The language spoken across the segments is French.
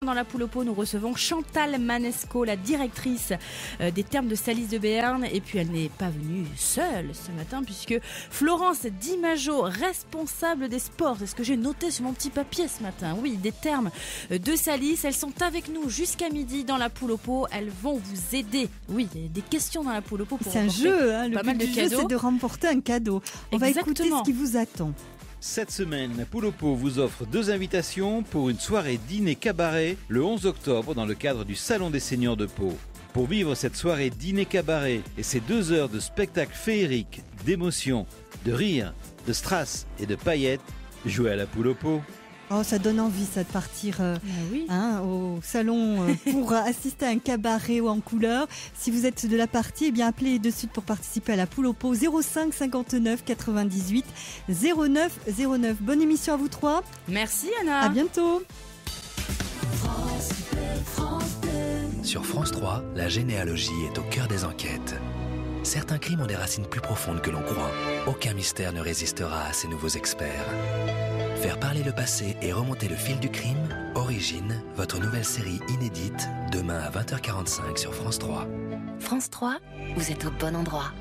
Dans la poule au pot, nous recevons Chantal Manesco, la directrice des thermes de Salis de Béarn. Et puis elle n'est pas venue seule ce matin puisque Florence Di Maggio, responsable des sports, c'est ce que j'ai noté sur mon petit papier ce matin, oui, des thermes de Salis, elles sont avec nous jusqu'à midi dans la poule au pot. Elles vont vous aider. Oui, il y a des questions dans la poule au pot pour c'est un jeu, hein, pas le mal but de du cadeaux. jeu, c'est de remporter un cadeau. On va écouter ce qui vous attend. Cette semaine, Poule au pot vous offre 2 invitations pour une soirée dîner cabaret le 11 octobre dans le cadre du Salon des Seigneurs de Pau. Pour vivre cette soirée dîner cabaret et ces 2 heures de spectacle féerique, d'émotion, de rire, de strass et de paillettes, jouez à la Poule au pot. Oh, ça donne envie, ça, de partir Oui. au salon pour assister à un cabaret ou en couleur. Si vous êtes de la partie, eh bien appelez de suite pour participer à la poule au pot 05 59 98 09 09. Bonne émission à vous 3. Merci Anna. À bientôt. Sur France 3, la généalogie est au cœur des enquêtes. Certains crimes ont des racines plus profondes que l'on croit. Aucun mystère ne résistera à ces nouveaux experts. Faire parler le passé et remonter le fil du crime, Origine, votre nouvelle série inédite, demain à 20h45 sur France 3. France 3, vous êtes au bon endroit.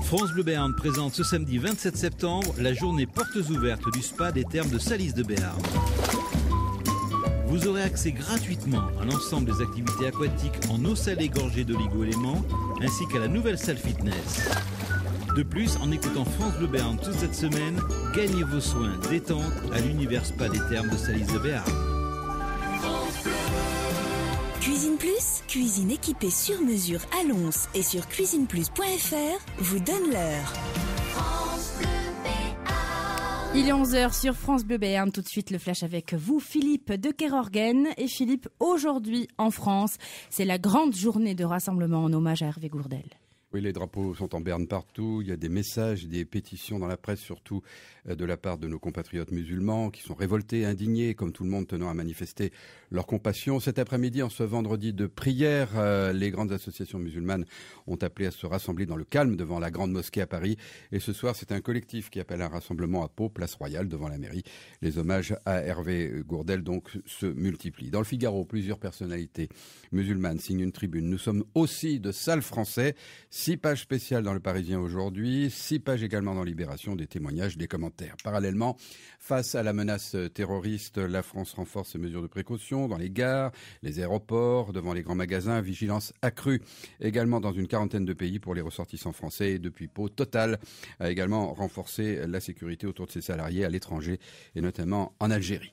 France Bleu Béarn présente ce samedi 27 septembre la journée portes ouvertes du spa des thermes de Salis de Béarn. Vous aurez accès gratuitement à l'ensemble des activités aquatiques en eau salée gorgée d'oligo-éléments ainsi qu'à la nouvelle salle fitness. De plus, en écoutant France Bleu Béarn toute cette semaine, gagnez vos soins détente à l'univers spa des thermes de Salis de Béarn. Cuisine Plus, cuisine équipée sur mesure à Lons et sur cuisineplus.fr vous donne l'heure. Il est 11h sur France Bleu Béarn. Tout de suite, le flash avec vous, Philippe de Kerorgen. Et Philippe, aujourd'hui en France, c'est la grande journée de rassemblement en hommage à Hervé Gourdel. Oui, les drapeaux sont en berne partout. Il y a des messages, des pétitions dans la presse, surtout de la part de nos compatriotes musulmans qui sont révoltés, indignés, comme tout le monde, tenant à manifester leur compassion. Cet après-midi, en ce vendredi de prière, les grandes associations musulmanes ont appelé à se rassembler dans le calme devant la grande mosquée à Paris. Et ce soir, c'est un collectif qui appelle un rassemblement à Pau, place Royale, devant la mairie. Les hommages à Hervé Gourdel, donc, se multiplient. Dans le Figaro, plusieurs personnalités musulmanes signent une tribune. Nous sommes aussi de sales Français. 6 pages spéciales dans Le Parisien aujourd'hui, 6 pages également dans Libération, des témoignages, des commentaires. Parallèlement, face à la menace terroriste, la France renforce ses mesures de précaution dans les gares, les aéroports, devant les grands magasins, vigilance accrue également dans une quarantaine de pays pour les ressortissants français. Et depuis Pau, Total a également renforcé la sécurité autour de ses salariés à l'étranger et notamment en Algérie.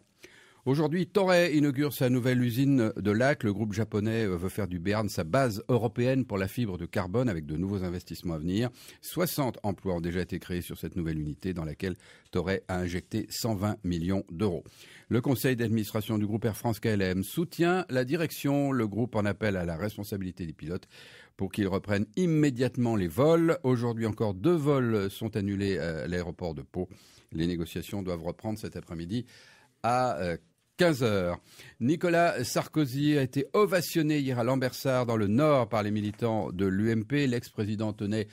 Aujourd'hui, Toray inaugure sa nouvelle usine de lac. Le groupe japonais veut faire du Béarn sa base européenne pour la fibre de carbone avec de nouveaux investissements à venir. 60 emplois ont déjà été créés sur cette nouvelle unité dans laquelle Toray a injecté 120 millions d'euros. Le conseil d'administration du groupe Air France KLM soutient la direction. Le groupe en appelle à la responsabilité des pilotes pour qu'ils reprennent immédiatement les vols. Aujourd'hui encore, 2 vols sont annulés à l'aéroport de Pau. Les négociations doivent reprendre cet après-midi à 15h. Nicolas Sarkozy a été ovationné hier à Lambersart dans le Nord par les militants de l'UMP. L'ex-président tenait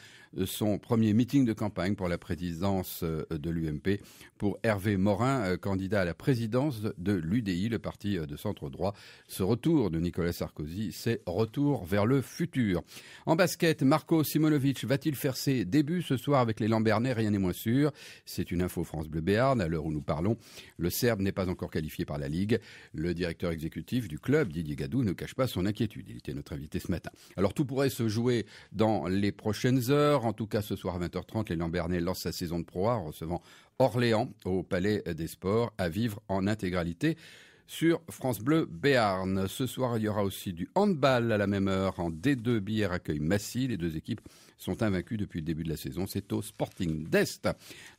son premier meeting de campagne pour la présidence de l'UMP pour Hervé Morin, candidat à la présidence de l'UDI, le parti de centre-droit. Ce retour de Nicolas Sarkozy, c'est retour vers le futur. En basket, Marco Simonovic va-t-il faire ses débuts ce soir avec les Lambernais? Rien n'est moins sûr. C'est une info France Bleu Béarn. À l'heure où nous parlons, le Serbe n'est pas encore qualifié par la Ligue. Le directeur exécutif du club, Didier Gadou, ne cache pas son inquiétude. Il était notre invité ce matin. Alors tout pourrait se jouer dans les prochaines heures. En tout cas, ce soir à 20h30, les Lambernais lancent sa saison de Pro A en recevant Orléans au Palais des Sports à vivre en intégralité sur France Bleu Béarn. Ce soir, il y aura aussi du handball à la même heure en D2. Billère accueille Massy. Les 2 équipes sont invaincues depuis le début de la saison. C'est au Sporting d'Est.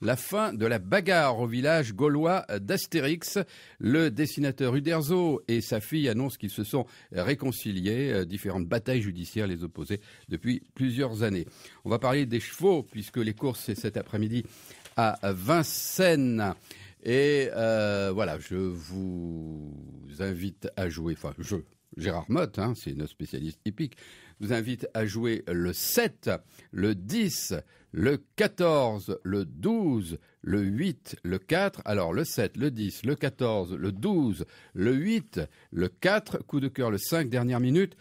La fin de la bagarre au village gaulois d'Astérix. Le dessinateur Uderzo et sa fille annoncent qu'ils se sont réconciliés. Différentes batailles judiciaires les opposaient depuis plusieurs années. On va parler des chevaux puisque les courses, c'est cet après-midi à Vincennes. Et voilà, je vous invite à jouer, Gérard Motte, c'est notre spécialiste hippique, vous invite à jouer le 7, le 10, le 14, le 12, le 8, le 4, alors le 7, le 10, le 14, le 12, le 8, le 4, coup de cœur le 5, dernière minute,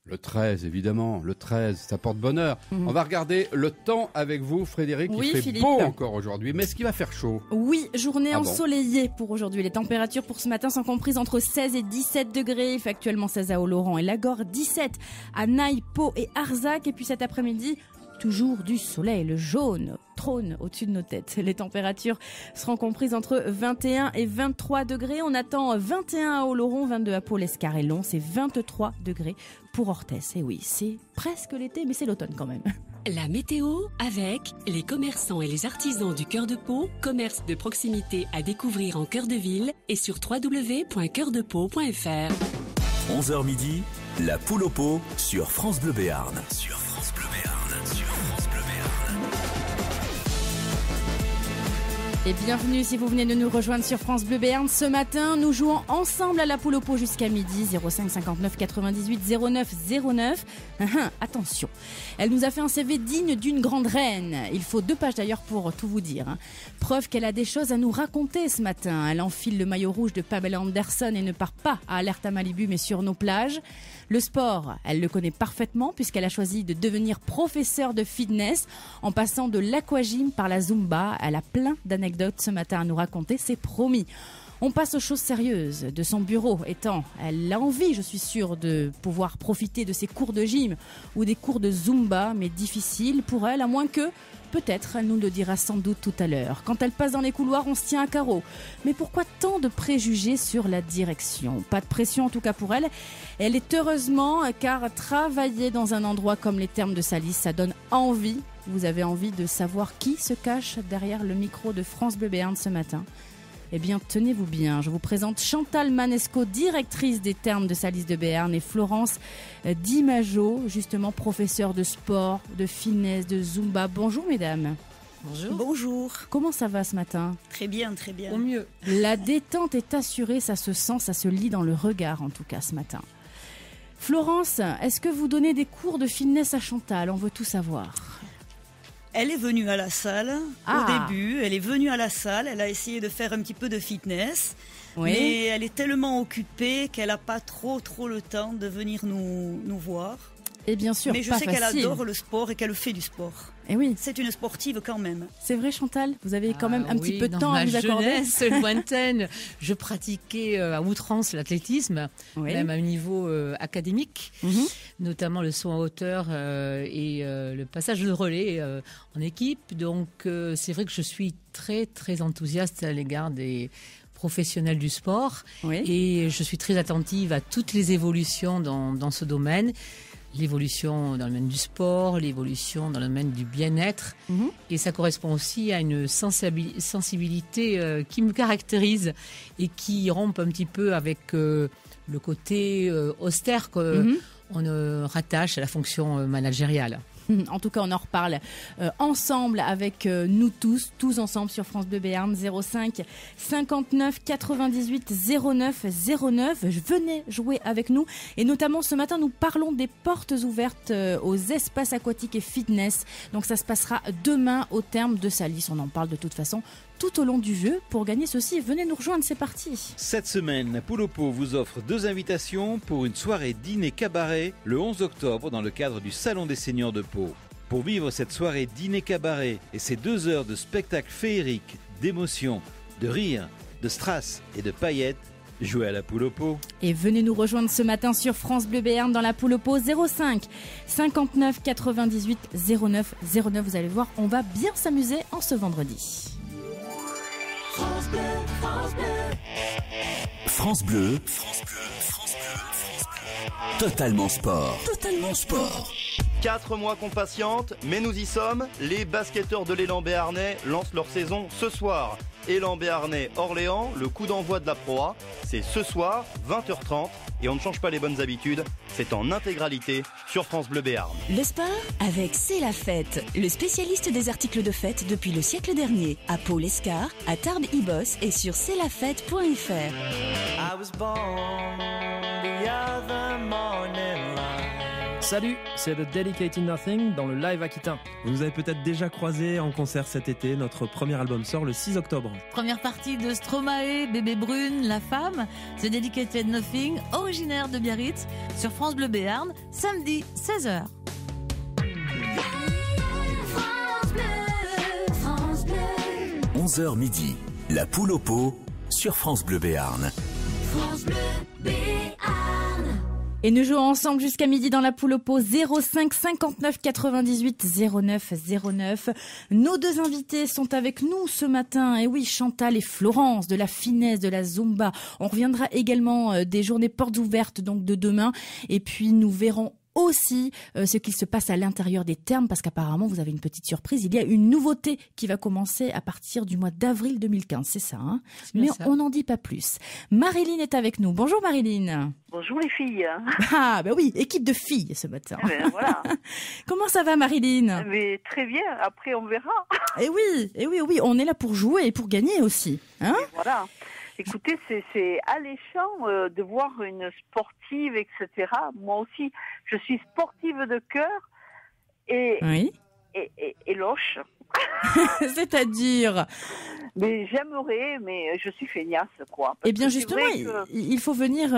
le 13 évidemment, le 13, ça porte bonheur. On va regarder le temps avec vous Frédéric, Oui, il fait Philippe. beau encore aujourd'hui, mais est-ce qu'il va faire chaud? Oui, journée Ah bon. ensoleillée pour aujourd'hui. Les températures pour ce matin sont comprises entre 16 et 17 degrés. Il fait actuellement 16 à Oloron et Lagore, 17 à Naï, Pau et Arzac. Et puis cet après-midi, toujours du soleil, le jaune trône au-dessus de nos têtes. Les températures seront comprises entre 21 et 23 degrés. On attend 21 à Oloron, 22 à Pau, l'Escar et Lons et 23 degrés pour Orthès. Et oui, c'est presque l'été, mais c'est l'automne quand même. La météo avec les commerçants et les artisans du Cœur de Pau, commerce de proximité à découvrir en cœur de ville et sur www.coeurdepau.fr. 11h midi, la poule au pot sur France Bleu Béarn. Et bienvenue si vous venez de nous rejoindre sur France Bleu Béarn. Ce matin, nous jouons ensemble à la poule au pot jusqu'à midi, 05 59 98 09 09. Attention, elle nous a fait un CV digne d'une grande reine. Il faut 2 pages d'ailleurs pour tout vous dire. Preuve qu'elle a des choses à nous raconter ce matin. Elle enfile le maillot rouge de Pamela Anderson et ne part pas à Alerta Malibu mais sur nos plages. Le sport, elle le connaît parfaitement puisqu'elle a choisi de devenir professeure de fitness en passant de l'aquagym par la Zumba. Elle a plein d'anecdotes ce matin à nous raconter, c'est promis. On passe aux choses sérieuses de son bureau étant, elle a envie, je suis sûre, de pouvoir profiter de ses cours de gym ou des cours de Zumba, mais difficile pour elle, à moins que, peut-être, elle nous le dira sans doute tout à l'heure. Quand elle passe dans les couloirs, on se tient à carreau. Mais pourquoi tant de préjugés sur la direction? Pas de pression en tout cas pour elle. Elle est heureusement, car travailler dans un endroit comme les Thermes de Salis, ça donne envie. Vous avez envie de savoir qui se cache derrière le micro de France Bleu Béarn ce matin? Eh bien, tenez-vous bien, je vous présente Chantal Manesco, directrice des Thermes de Salis de Béarn, et Florence Dimajo, justement professeure de sport, de fitness, de Zumba. Bonjour mesdames. Bonjour. Bonjour. Comment ça va ce matin? Très bien, très bien. Au mieux. La détente est assurée, ça se sent, ça se lit dans le regard en tout cas ce matin. Florence, est-ce que vous donnez des cours de fitness à Chantal? On veut tout savoir. Elle est venue à la salle Ah. au début. Elle est venue à la salle. Elle a essayé de faire un petit peu de fitness. Oui. Mais elle est tellement occupée qu'elle n'a pas trop le temps de venir nous voir. Et bien sûr, Mais je pas sais qu'elle facile. adore le sport et qu'elle fait du sport. Et oui, C'est une sportive quand même. c'est vrai Chantal, vous avez quand même un petit peu de dans temps à ma nous accorder. jeunesse lointaine, je pratiquais à outrance l'athlétisme, Oui. même à un niveau académique, Mhm. notamment le saut en hauteur et le passage de relais en équipe. Donc c'est vrai que je suis très enthousiaste à l'égard des professionnels du sport Oui. et je suis très attentive à toutes les évolutions dans ce domaine. L'évolution dans le domaine du sport, l'évolution dans le domaine du bien-être. Mhm. Et ça correspond aussi à une sensibilité qui me caractérise et qui rompt un petit peu avec le côté austère qu'on rattache à la fonction managériale. En tout cas, on en reparle ensemble avec nous tous ensemble sur France Bleu Béarn, 05 59 98 09 09. Venez jouer avec nous. Et notamment, ce matin, nous parlons des portes ouvertes aux espaces aquatiques et fitness. Donc, ça se passera demain au Thermes de Salis. On en parle de toute façon tout au long du jeu. Pour gagner ceci, venez nous rejoindre, c'est parti. Cette semaine, la Poule au Pot vous offre 2 invitations pour une soirée dîner cabaret le 11 octobre dans le cadre du Salon des Seniors de Pau. Pour vivre cette soirée dîner cabaret et ces 2 heures de spectacle féerique, d'émotion, de rire, de strass et de paillettes, jouez à la Poule au Pot. Et venez nous rejoindre ce matin sur France Bleu Béarn dans la Poule au Pot, 05 59 98 09 09. Vous allez voir, on va bien s'amuser en ce vendredi. France Bleu. Totalement sport. 4 mois qu'on patiente, mais nous y sommes. Les basketteurs de l'élan béarnais lancent leur saison ce soir. Élan béarnais Orléans, le coup d'envoi de la Pro A, c'est ce soir, 20h30. Et on ne change pas les bonnes habitudes, c'est en intégralité sur France Bleu Béarn. Le sport avec C'est la fête, le spécialiste des articles de fête depuis le siècle dernier. À Pau l'Escar, à Tarbes Ibos et sur c'estlafête.fr. Salut, c'est The Dedicated Nothing dans le live aquitain. Vous nous avez peut-être déjà croisé en concert cet été. Notre premier album sort le 6 octobre. Première partie de Stromae, Bébé Brune, La Femme, The Dedicated Nothing, originaire de Biarritz, sur France Bleu Béarn, samedi 16h. 11h midi, la poule au pot sur France Bleu Béarn. France Bleu Béarn. Et nous jouons ensemble jusqu'à midi dans la poule au pot 05 59 98 09 09. Nos deux invités sont avec nous ce matin. Et oui, Chantal et Florence de la finesse, de la Zumba. On reviendra également des journées portes ouvertes donc de demain. Et puis nous verrons aussi ce qu'il se passe à l'intérieur des thermes, parce qu'apparemment vous avez une petite surprise. Il y a une nouveauté qui va commencer à partir du mois d'avril 2015, c'est ça, hein? Mais ça. On n'en dit pas plus. Marilyn est avec nous. Bonjour Marilyn. Bonjour les filles. Ah bah oui, équipe de filles ce matin. Voilà. Comment ça va Marilyn? Mais très bien, après on verra. Eh oui, on est là pour jouer et pour gagner aussi, hein? Voilà. Écoutez, c'est alléchant de voir une sportive, etc. Moi aussi, je suis sportive de cœur et loche. C'est-à-dire? Mais j'aimerais, mais je suis feignasse, quoi. Eh bien justement, il faut venir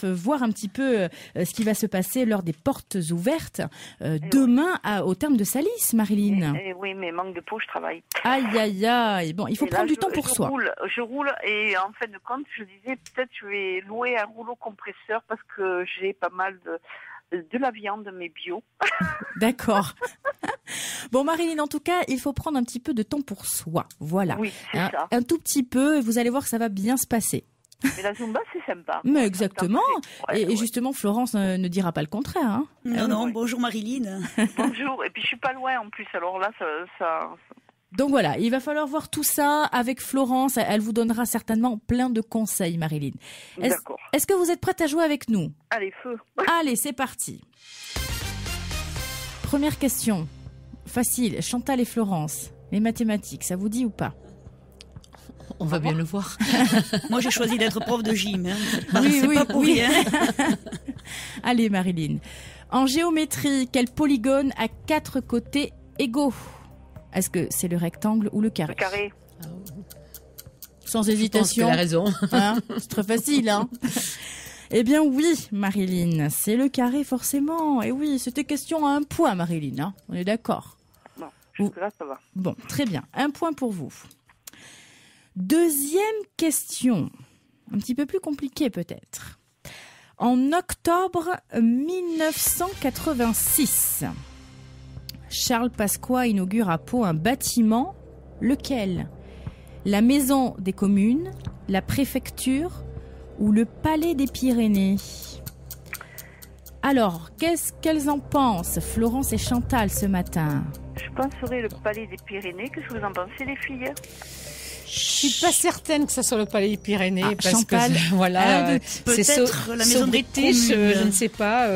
voir un petit peu ce qui va se passer lors des portes ouvertes demain au terme de Salis, Marilyn. Oui, mais manque de peau, je travaille. Aïe. Bon, il faut prendre du temps pour soi. Je roule et en fin de compte, je disais peut-être je vais louer un rouleau compresseur parce que j'ai pas mal de la viande, mais bio. D'accord. Bon, Marilyn, en tout cas, il faut prendre un petit peu de temps pour soi. Voilà. Oui, c'est ça. Un tout petit peu, et vous allez voir que ça va bien se passer. Mais la Zumba, c'est sympa. Mais exactement. Et justement, Florence ne dira pas le contraire. Hein. Non, bonjour Marilyn. Bonjour. Et puis, je suis pas loin en plus. Alors là, ça... Donc voilà, il va falloir voir tout ça avec Florence. Elle vous donnera certainement plein de conseils, Marilyn. D'accord. Est-ce que vous êtes prête à jouer avec nous? Allez, feu. Allez, c'est parti. Première question. Facile. Chantal et Florence. Les mathématiques, ça vous dit ou pas? On va bien le voir. Moi, j'ai choisi d'être prof de gym. Hein. Oui, pas pour rien. Allez, Marilyn. En géométrie, quel polygone a 4 côtés égaux? Est-ce que c'est le rectangle ou le carré? Le carré. Sans hésitation. Tu as raison. Hein, c'est très facile, hein. Eh bien oui, Marilyn, c'est le carré forcément. Et oui, c'était question à 1 point, Marilyn. Hein. On est d'accord? Bon, jusque-là, ça va. Bon, très bien. 1 point pour vous. Deuxième question. Un petit peu plus compliquée peut-être. En octobre 1986, Charles Pasqua inaugure à Pau un bâtiment. Lequel? La Maison des Communes, la Préfecture ou le Palais des Pyrénées? Alors, qu'est-ce qu'elles en pensent, Florence et Chantal, ce matin? Je penserais le Palais des Pyrénées. Qu'est-ce que vous en pensez, les filles? Je suis pas certaine que ça soit le Palais des Pyrénées, parce Chantal, que voilà, peut-être la Maison des British, Communes. je ne sais pas.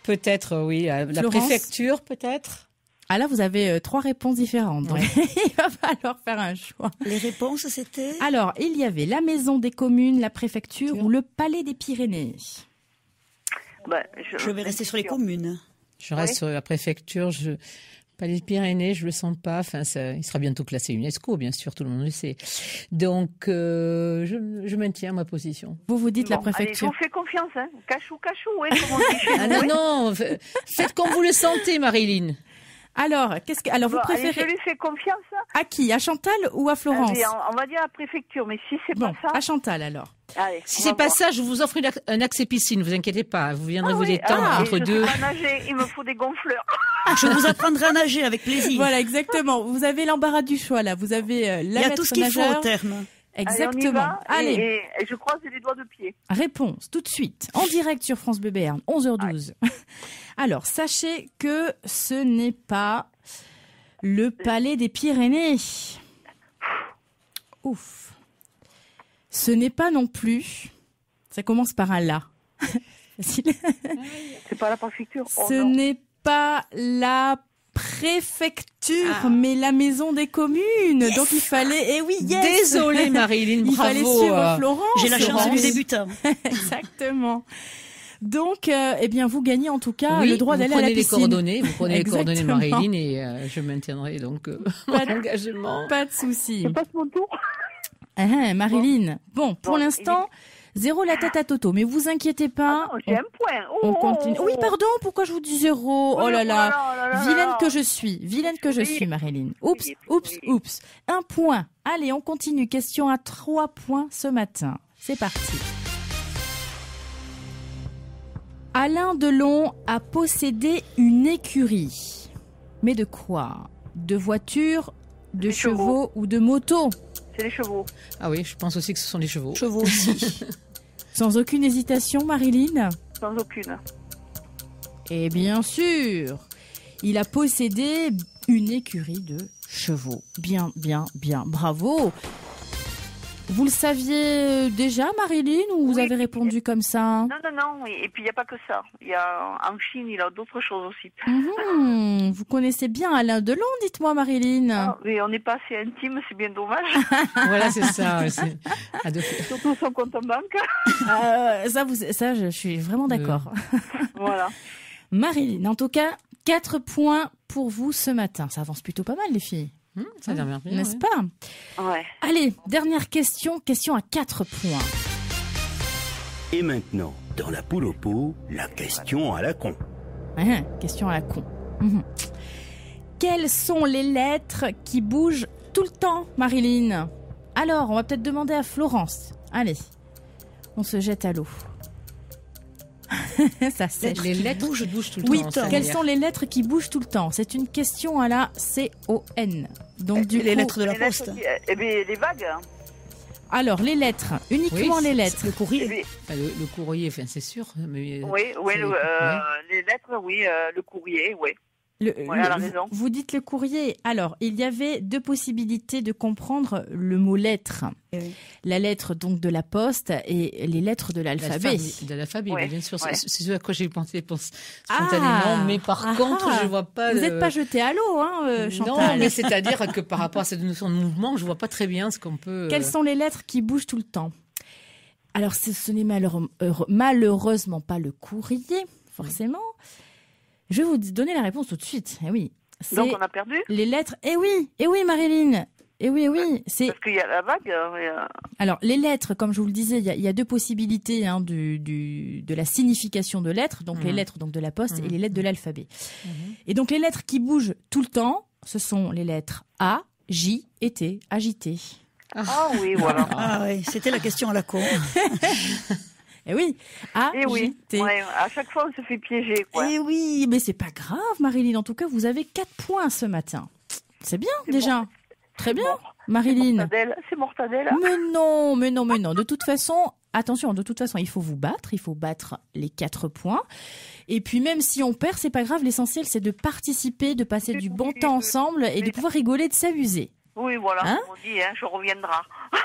Peut-être, oui, la préfecture, peut-être. Ah là, vous avez 3 réponses différentes. Donc il va falloir faire un choix. Les réponses, c'était? Alors, il y avait la Maison des Communes, la Préfecture ou le Palais des Pyrénées. Je vais rester sur les communes. Je reste sur la Préfecture. Palais des Pyrénées, je le sens pas. Enfin, il sera bientôt classé UNESCO, bien sûr, tout le monde le sait. Donc, je maintiens ma position. Vous dites la Préfecture. Allez, je vous fais confiance, hein. Cachou, ouais, comme on dit chez nous. Non, faites comme vous le sentez, Marilyn. Alors, vous préférez? Allez, je lui fais confiance. À qui? À Chantal ou à Florence? Allez, on va dire à la Préfecture, mais si c'est pas ça... à Chantal alors. Allez, si c'est pas ça, je vous offre un accès piscine, ne vous inquiétez pas. Vous viendrez vous détendre entre deux. Je sais pas nager, il me faut des gonfleurs. Je vous apprendrai à nager avec plaisir. Voilà, exactement. Vous avez l'embarras du choix là. Vous avez la maître nageur. Il y a tout ce qu'il faut au terme. Exactement. Allez, et je croise les doigts de pied. Réponse tout de suite, en direct sur France Bleu Béarn, 11h12. Alors, sachez que ce n'est pas le Palais des Pyrénées. Ouf. Ce n'est pas non plus. Ça commence par un la. C'est pas la préfecture. Ce n'est pas la préfecture, mais la Maison des Communes. Yes. Donc il fallait. Eh oui, yes. Désolée Marilyn, il bravo. Il fallait suivre Florence. J'ai la chance du débutant. Exactement. Donc, eh bien, vous gagnez en tout cas le droit d'aller à la piscine. Vous prenez les coordonnées de Marilyn et je maintiendrai donc mon engagement. Pas de souci. Je passe mon tour. Marilyn. Bon, pour l'instant, 0 la tête à Toto, mais vous inquiétez pas. Ah non, j'ai un point. On continue. Oui, pardon, pourquoi je vous dis 0 ? Oh là là. Vilaine que je suis, Marilyn. Oups. 1 point. Allez, on continue. Question à 3 points ce matin. C'est parti. Alain Delon a possédé une écurie. Mais de quoi ? De voitures, de chevaux ou de motos ? C'est les chevaux. Ah oui, je pense aussi que ce sont les chevaux. Chevaux aussi. Sans aucune hésitation, Marilyn ? Sans aucune. Et bien sûr, il a possédé une écurie de chevaux. Bien. Bravo. Vous le saviez déjà, Marilyn, ou vous avez répondu comme ça ? Non. Et puis, il n'y a pas que ça. En Chine, il a d'autres choses aussi. Vous connaissez bien Alain Delon, dites-moi, Marilyn. Ah, mais on n'est pas assez intime, c'est bien dommage. Voilà, c'est ça. Surtout son compte en banque. Ça, je suis vraiment d'accord. Voilà. Marilyn, en tout cas, 4 points pour vous ce matin. Ça avance plutôt pas mal, les filles. Ça vient bien, n'est-ce pas ? Ouais. Allez, dernière question à 4 points. Et maintenant, dans la poule au pot, la question à la con. Question à la con. Quelles sont les lettres qui bougent tout le temps, Marilyn ? Alors, on va peut-être demander à Florence. Allez, on se jette à l'eau. Ça sèche. Les lettres bougent tout le temps. Oui, quelles sont les lettres qui bougent tout le temps ? C'est une question à la CON. Donc, les lettres de la poste. Les vagues. Alors, les lettres, uniquement les lettres. Le courrier. Le courrier, enfin, c'est sûr. Mais les lettres, le courrier, oui. Elle a raison. Vous dites le courrier. Alors, il y avait 2 possibilités de comprendre le mot lettre. La lettre donc de la poste et les lettres de l'alphabet. De l'alphabet, bien sûr. C'est ce à quoi j'ai pensé spontanément. Mais par contre, je vois pas. Vous n'êtes pas jeté à l'eau, Chantal. Non, mais c'est-à-dire que par rapport à cette notion de mouvement, je vois pas très bien ce qu'on peut. Quelles sont les lettres qui bougent tout le temps ? Alors, ce n'est malheureusement pas le courrier, forcément. Je vais vous donner la réponse tout de suite. Oui. Donc on a perdu ? Les lettres. Eh oui, Marilyn. Oui. Parce qu'il y a la vague. Alors les lettres, comme je vous le disais, il y a 2 possibilités de la signification de lettres. Donc les lettres de la poste et les lettres de l'alphabet. Et donc les lettres qui bougent tout le temps, ce sont les lettres A, J et T, agité. Ah oui, voilà. Ah oui, c'était la question à la con. Eh oui, à chaque fois on se fait piéger. Eh oui, mais c'est pas grave, Marilyn. En tout cas, vous avez 4 points ce matin. C'est bien déjà. Très bien, Marilyn. C'est mortadelle. Mais non. De toute façon, attention, il faut vous battre. Il faut battre les 4 points. Et puis même si on perd, c'est pas grave. L'essentiel, c'est de participer, de passer du bon temps ensemble et de pouvoir rigoler, de s'amuser. Oui, voilà, comme on dit, je reviendrai.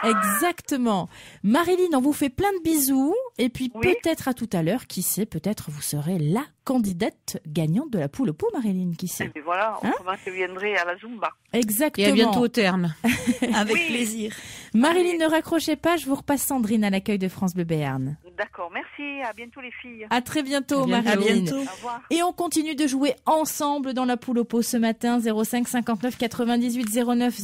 Exactement. Marilyn, on vous fait plein de bisous. Et puis peut-être à tout à l'heure, qui sait, peut-être vous serez la candidate gagnante de la poule au pot, Marilyn, qui sait. Et voilà, autrement je viendrai à la Zumba. Exactement. Et à bientôt au terme. Avec plaisir. Marilyn, ne raccrochez pas, je vous repasse Sandrine à l'accueil de France Bleu Béarn. D'accord, merci, à bientôt les filles. À très bientôt, Marilyn. À bientôt. Au revoir. Et on continue de jouer ensemble dans la poule au pot ce matin, 05 59 98 09.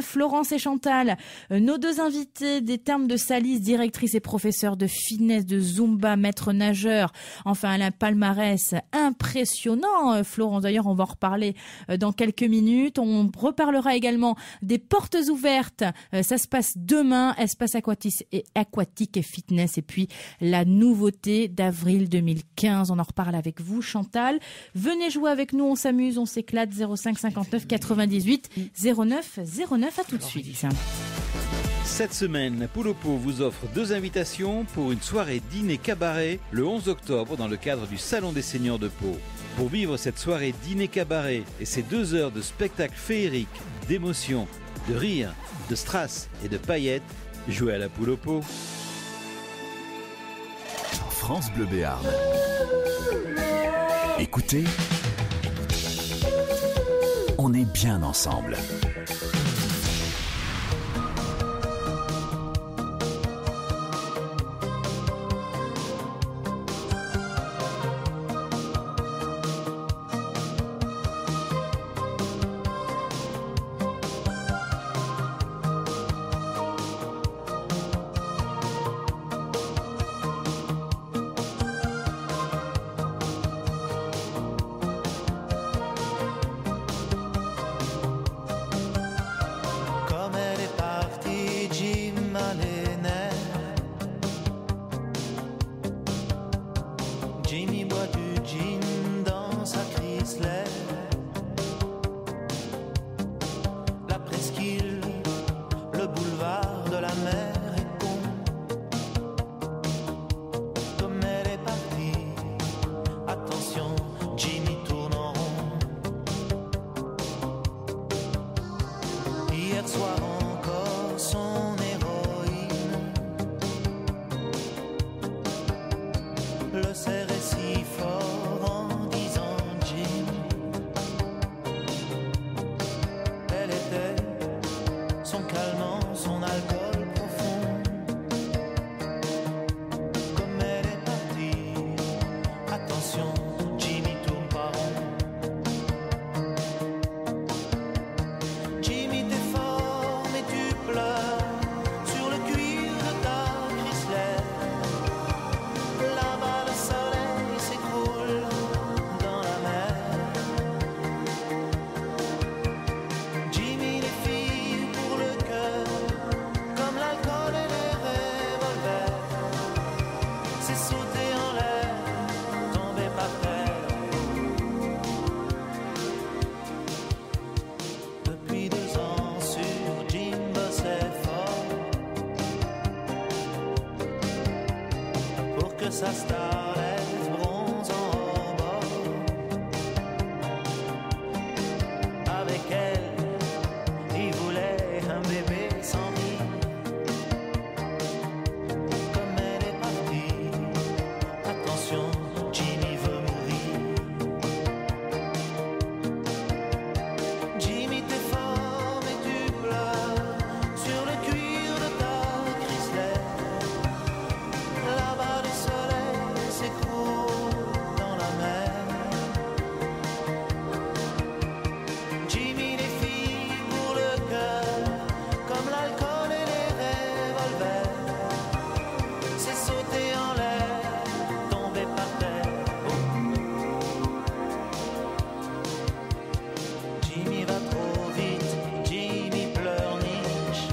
Florence et Chantal, nos 2 invités des termes de Salis, directrice et professeur de fitness, de Zumba, maître nageur. Enfin, un palmarès impressionnant, Florence. D'ailleurs, on va en reparler dans quelques minutes. On reparlera également des portes ouvertes. Ça se passe demain, espace aquatique et fitness. Et puis, la nouveauté d'avril 2015. On en reparle avec vous, Chantal. Venez jouer avec nous, on s'amuse, on s'éclate. 05 59 98 09. À tout de suite. Cette semaine, la Poule au pot vous offre 2 invitations pour une soirée dîner cabaret le 11 octobre dans le cadre du Salon des Seigneurs de Pau. Pour vivre cette soirée dîner cabaret et ces 2 heures de spectacle féerique, d'émotion, de rire, de strass et de paillettes, jouez à la Poule au pot. France Bleu Béarn. Écoutez, on est bien ensemble. sa starlette bronze en bord. Avec elle, il voulait un bébé sans vie. Comme elle est partie, attention, Jimmy veut mourir. Jimmy, t'es fort mais tu pleures sur le cuir de ta Chrysler. Là-bas le soleil s'écroule dans la mer. Jimmy, les filles pour le cœur, comme l'alcool et les revolvers. C'est sauter en l'air, tomber par terre. Jimmy va trop vite, Jimmy pleurniche.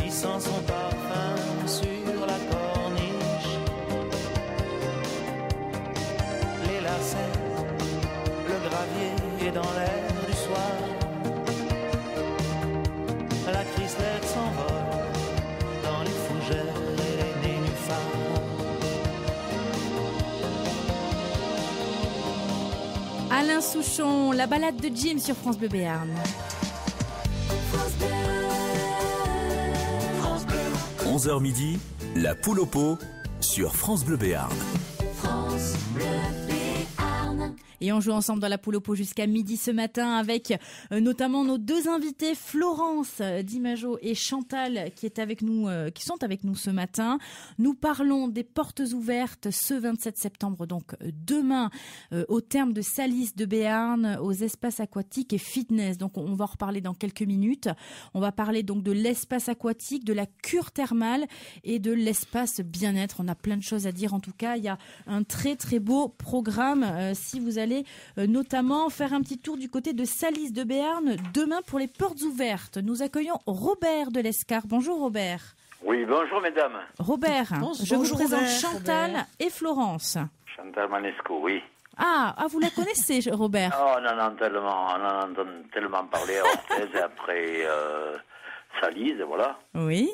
Il sent son parfum sur la corniche. Les lacets, le gravier est dans l'air du soir. La Chrysler s'envole dans les fougères et les nénuphars. Alain Souchon, la balade de Jim sur France Bleu Béarn. 11h midi, la poule au pot sur France Bleu Béarn. Et on joue ensemble dans la poule au pot jusqu'à midi ce matin avec notamment nos deux invités, Florence Dimajo et Chantal, qui sont avec nous ce matin. Nous parlons des portes ouvertes ce 27 septembre, donc demain, au terme de Salis de Béarn, aux espaces aquatiques et fitness. Donc on va en reparler dans quelques minutes. On va parler donc de l'espace aquatique, de la cure thermale et de l'espace bien-être. On a plein de choses à dire. En tout cas, il y a un très très beau programme. Si vous allez notamment faire un petit tour du côté de Salis de Béarn demain pour les portes ouvertes. Nous accueillons Robert de l'Escar. Bonjour Robert. Oui, bonjour mesdames. Robert, je vous présente Robert. Chantal Robert. et Florence. Chantal Manesco, oui. Ah, vous la connaissez, Robert? Oh, on en entend tellement parler à Orthez et après Salis, voilà. Oui.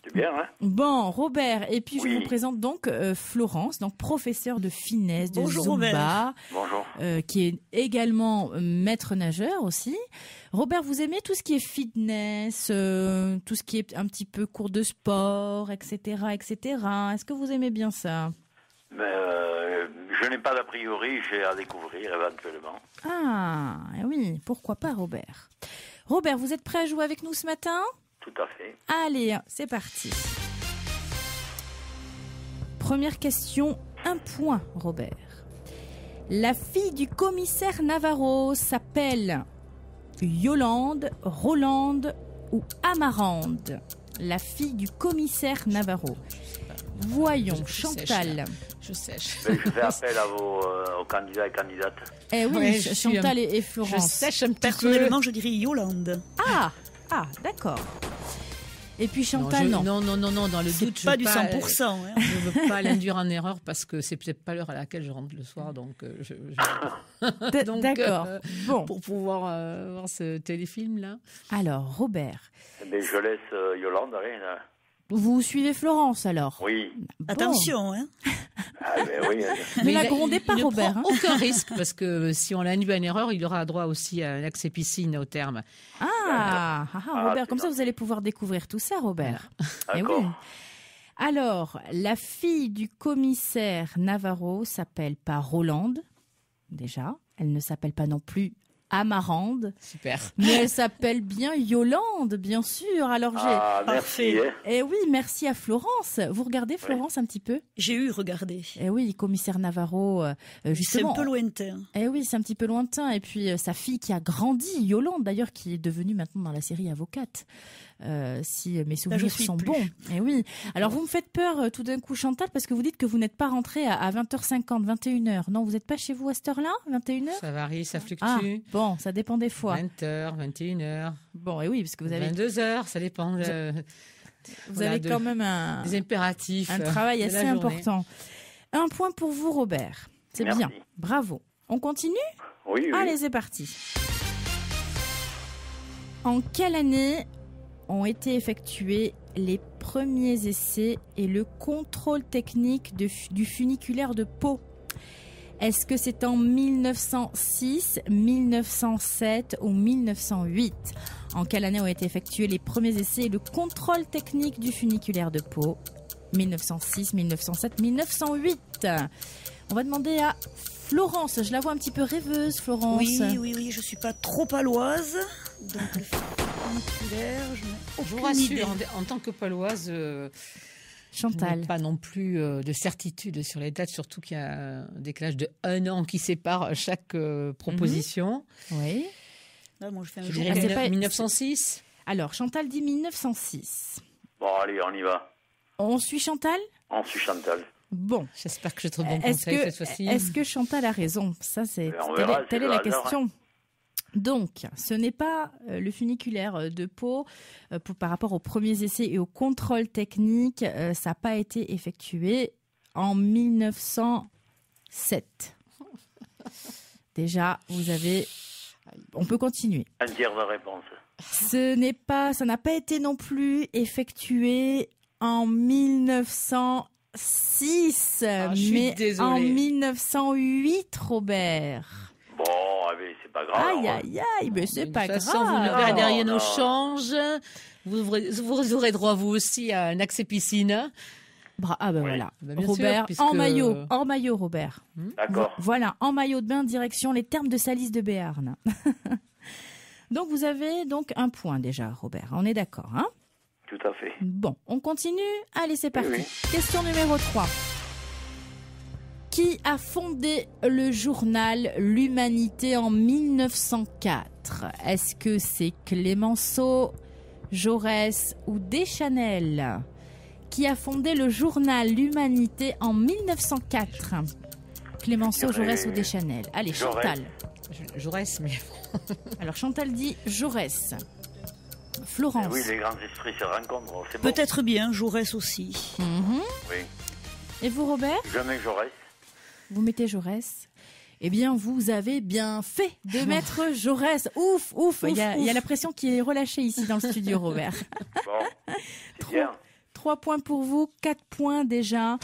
C'est bien, hein? Bon, Robert, et puis je Oui. vous présente donc Florence, donc professeure de finesse, de Bonjour, Zumba, Robert. Bonjour. qui est également maître nageur aussi. Robert, vous aimez tout ce qui est fitness, tout ce qui est un petit peu cours de sport, etc., etc. Est-ce que vous aimez bien ça? Mais je n'ai pas d'a priori, j'ai à découvrir éventuellement. Ah, oui, pourquoi pas, Robert. Robert, vous êtes prêt à jouer avec nous ce matin? Tout à fait. Allez, c'est parti. Première question, 1 point, Robert. La fille du commissaire Navarro s'appelle Yolande, Rolande ou Amarande? La fille du commissaire Navarro. Voyons, Chantal. Je sèche. Mais je fais appel à aux candidats et candidates. Eh oui, Ouais, je suis Chantal et Florence. Je sèche un petit peu. Personnellement, je dirais Yolande. Ah, d'accord. Et puis Chantal, non. Non, dans le C'est doute. pas je du veux 100%. Hein. Je ne veux pas l'induire en erreur parce que c'est peut-être pas l'heure à laquelle je rentre le soir, donc donc, D'accord. Bon. Pour pouvoir voir ce téléfilm-là. Alors, Robert, Mais je laisse Yolande, rien. vous suivez Florence alors? Oui. Bon. Attention, hein. Ah, ben oui. Ne la grondez pas, il Robert. ne prend aucun risque parce que si on l'induit en erreur, il aura droit aussi à un accès piscine au terme. Robert, comme ça vous allez pouvoir découvrir tout ça, Robert. Eh oui. Alors, la fille du commissaire Navarro s'appelle pas Rolande, déjà. Elle ne s'appelle pas non plus Amarande. Super. Mais elle s'appelle bien Yolande, bien sûr. Alors merci. Hein. Eh oui, merci à Florence. Vous regardez Florence un petit peu? J'ai regardé. Eh oui, commissaire Navarro, justement. C'est un peu lointain. Eh oui, c'est un petit peu lointain. Et puis sa fille qui a grandi, Yolande d'ailleurs, qui est devenue maintenant dans la série avocate. Si mes souvenirs sont bons. Eh oui. Alors vous me faites peur tout d'un coup, Chantal, parce que vous dites que vous n'êtes pas rentrée à 20h50, 21h. Non, vous n'êtes pas chez vous à cette heure-là, 21h? Ça varie, ça fluctue. Ah, bon, ça dépend des fois. 20h, 21h. Bon, et oui, parce que vous avez 22h, ça dépend. Vous avez quand même des impératifs. Un travail assez important. 1 point pour vous, Robert. C'est bien. Bravo. On continue? Oui. Allez, c'est parti. En quelle année ont été effectuées les premiers essais et le contrôle technique du funiculaire de Pau? Est-ce que c'est en 1906, 1907 ou 1908? En quelle année ont été effectués les premiers essais et le contrôle technique du funiculaire de Pau? 1906, 1907, 1908. On va demander à Florence. Je la vois un petit peu rêveuse, Florence. Oui, je suis pas trop paloise. Donc le funiculaire, je vous rassure, en tant que paloise... Chantal. Je n'ai pas non plus de certitude sur les dates, surtout qu'il y a un décalage de 1 an qui sépare chaque proposition. Oui. Là, moi, je fais un je dirais 1906. Alors, Chantal dit 1906. Bon, allez, on y va. On suit Chantal? On suit Chantal. Bon. J'espère que je trouve bon conseil cette fois-ci. Est-ce que Chantal a raison? Ça, telle est la question. Donc, ce n'est pas le funiculaire de Pau par rapport aux premiers essais et au contrôle technique. Ça n'a pas été effectué en 1907. Déjà, vous avez... On peut continuer. Un tiers de réponse. Ça n'a pas été non plus effectué en 1906, mais en 1908, Robert. Bon, c'est pas grave. Aïe, mais c'est pas grave. De toute façon, vous ne perdez rien au change. Vous aurez droit, vous aussi, à un accès piscine. Voilà. sûr, Robert, puisque... en maillot, Robert. D'accord. Voilà, en maillot de bain, direction les thermes de Salis de Béarn. Donc, vous avez un point déjà, Robert. On est d'accord, hein? Tout à fait. Bon, on continue. Allez, c'est parti. Oui. Question numéro 3. Qui a fondé le journal L'Humanité en 1904? Est-ce que c'est Clémenceau, Jaurès ou Deschanel? Qui a fondé le journal L'Humanité en 1904? Clémenceau, Jaurès ou Deschanel? Allez, Chantal. Jaurès, mais... Alors, Chantal dit Jaurès. Florence. Oui, les grands esprits se rencontrent. C'est bon. Peut-être bien, Jaurès aussi. Oui. Et vous, Robert? Jamais Jaurès. Vous mettez Jaurès? Eh bien, vous avez bien fait de mettre Jaurès. Ouf. Il y a la pression qui est relâchée ici dans le studio, Robert. Bon, c'est bien. 3 points pour vous, 4 points déjà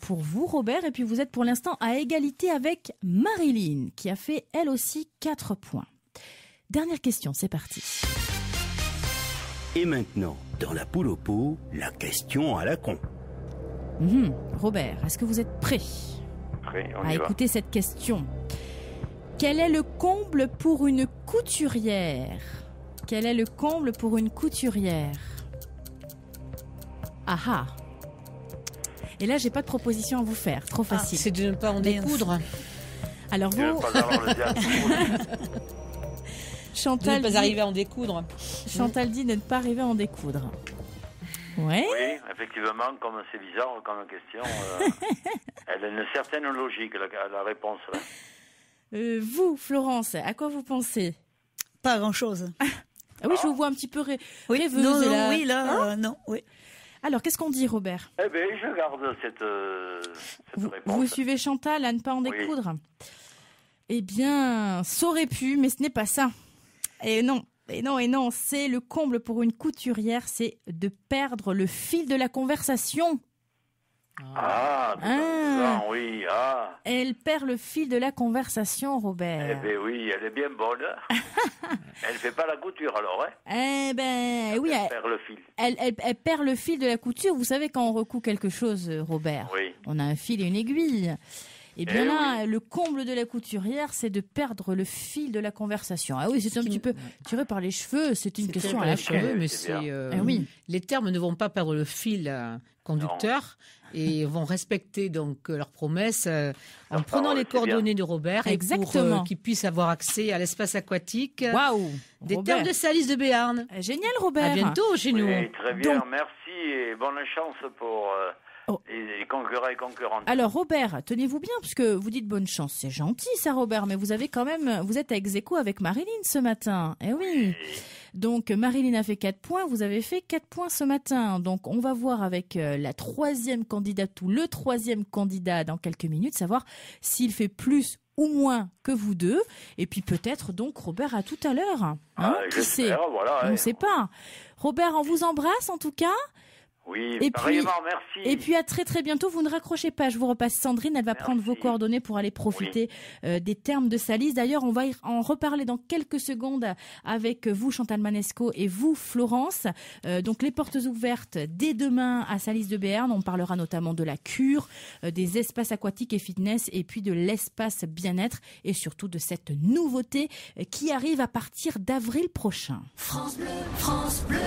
pour vous, Robert. Et puis, vous êtes pour l'instant à égalité avec Marilyn, qui a fait, elle aussi, 4 points. Dernière question, c'est parti. Et maintenant, dans la poule au pot, la question à la con. Robert, est-ce que vous êtes prêt à écouter cette question? Quel est le comble pour une couturière? Quel est le comble pour une couturière? Ah. Et là, j'ai pas de proposition à vous faire. Trop facile. C'est de ne pas en découdre. Alors vous... Chantal de ne pas arriver à en découdre. Chantal dit de ne pas arriver à en découdre. Ouais. Oui, effectivement, comme c'est bizarre comme question, elle a une certaine logique, la réponse. Là. Vous, Florence, à quoi vous pensez? Pas grand-chose. Ah oui, je vous vois un petit peu rêveuse. Non. Alors, qu'est-ce qu'on dit, Robert? Eh bien, je garde cette réponse. Vous suivez Chantal à ne pas en découdre? Eh bien, ça aurait pu, mais ce n'est pas ça. Et non, c'est le comble pour une couturière, c'est de perdre le fil de la conversation. Oui. Elle perd le fil de la conversation, Robert. Eh bien oui, elle est bien bonne. Elle fait pas la couture alors, hein? Eh ben oui, elle perd le fil. Elle perd le fil de la couture. Vous savez, quand on recoue quelque chose, Robert, on a un fil et une aiguille. Et bien le comble de la couturière, c'est de perdre le fil de la conversation. Ah oui, c'est un petit peu tiré par les cheveux. C'est une question à la cheveux, mais les termes ne vont pas perdre le fil conducteur et vont respecter donc leurs promesses en prenant les coordonnées de Robert et pour qu'il puisse avoir accès à l'espace aquatique. Waouh, des termes de Salis de Béarn. Génial, Robert. À bientôt chez nous. Très bien, merci et bonne chance pour les concurrents et concurrentes. Alors Robert, tenez-vous bien puisque vous dites bonne chance, c'est gentil ça Robert, mais vous êtes à ex-aequo avec Marilyn ce matin. Eh oui. Donc Marilyn a fait 4 points, vous avez fait 4 points ce matin. Donc on va voir avec la troisième candidate ou le troisième candidat dans quelques minutes, savoir s'il fait plus ou moins que vous deux. Et puis peut-être donc Robert à tout à l'heure. Qui sait ? Voilà, on ne sait pas. Robert, on vous embrasse en tout cas. Oui, et pareillement, merci. Et puis à très très bientôt, vous ne raccrochez pas, je vous repasse Sandrine, elle va prendre vos coordonnées pour aller profiter des termes de sa liste. D'ailleurs, on va en reparler dans quelques secondes avec vous Chantal Manesco et vous Florence. Donc les portes ouvertes dès demain à Salis de Béarn, on parlera notamment de la cure, des espaces aquatiques et fitness et puis de l'espace bien-être et surtout de cette nouveauté qui arrive à partir d'avril prochain. France Bleu, France Bleu.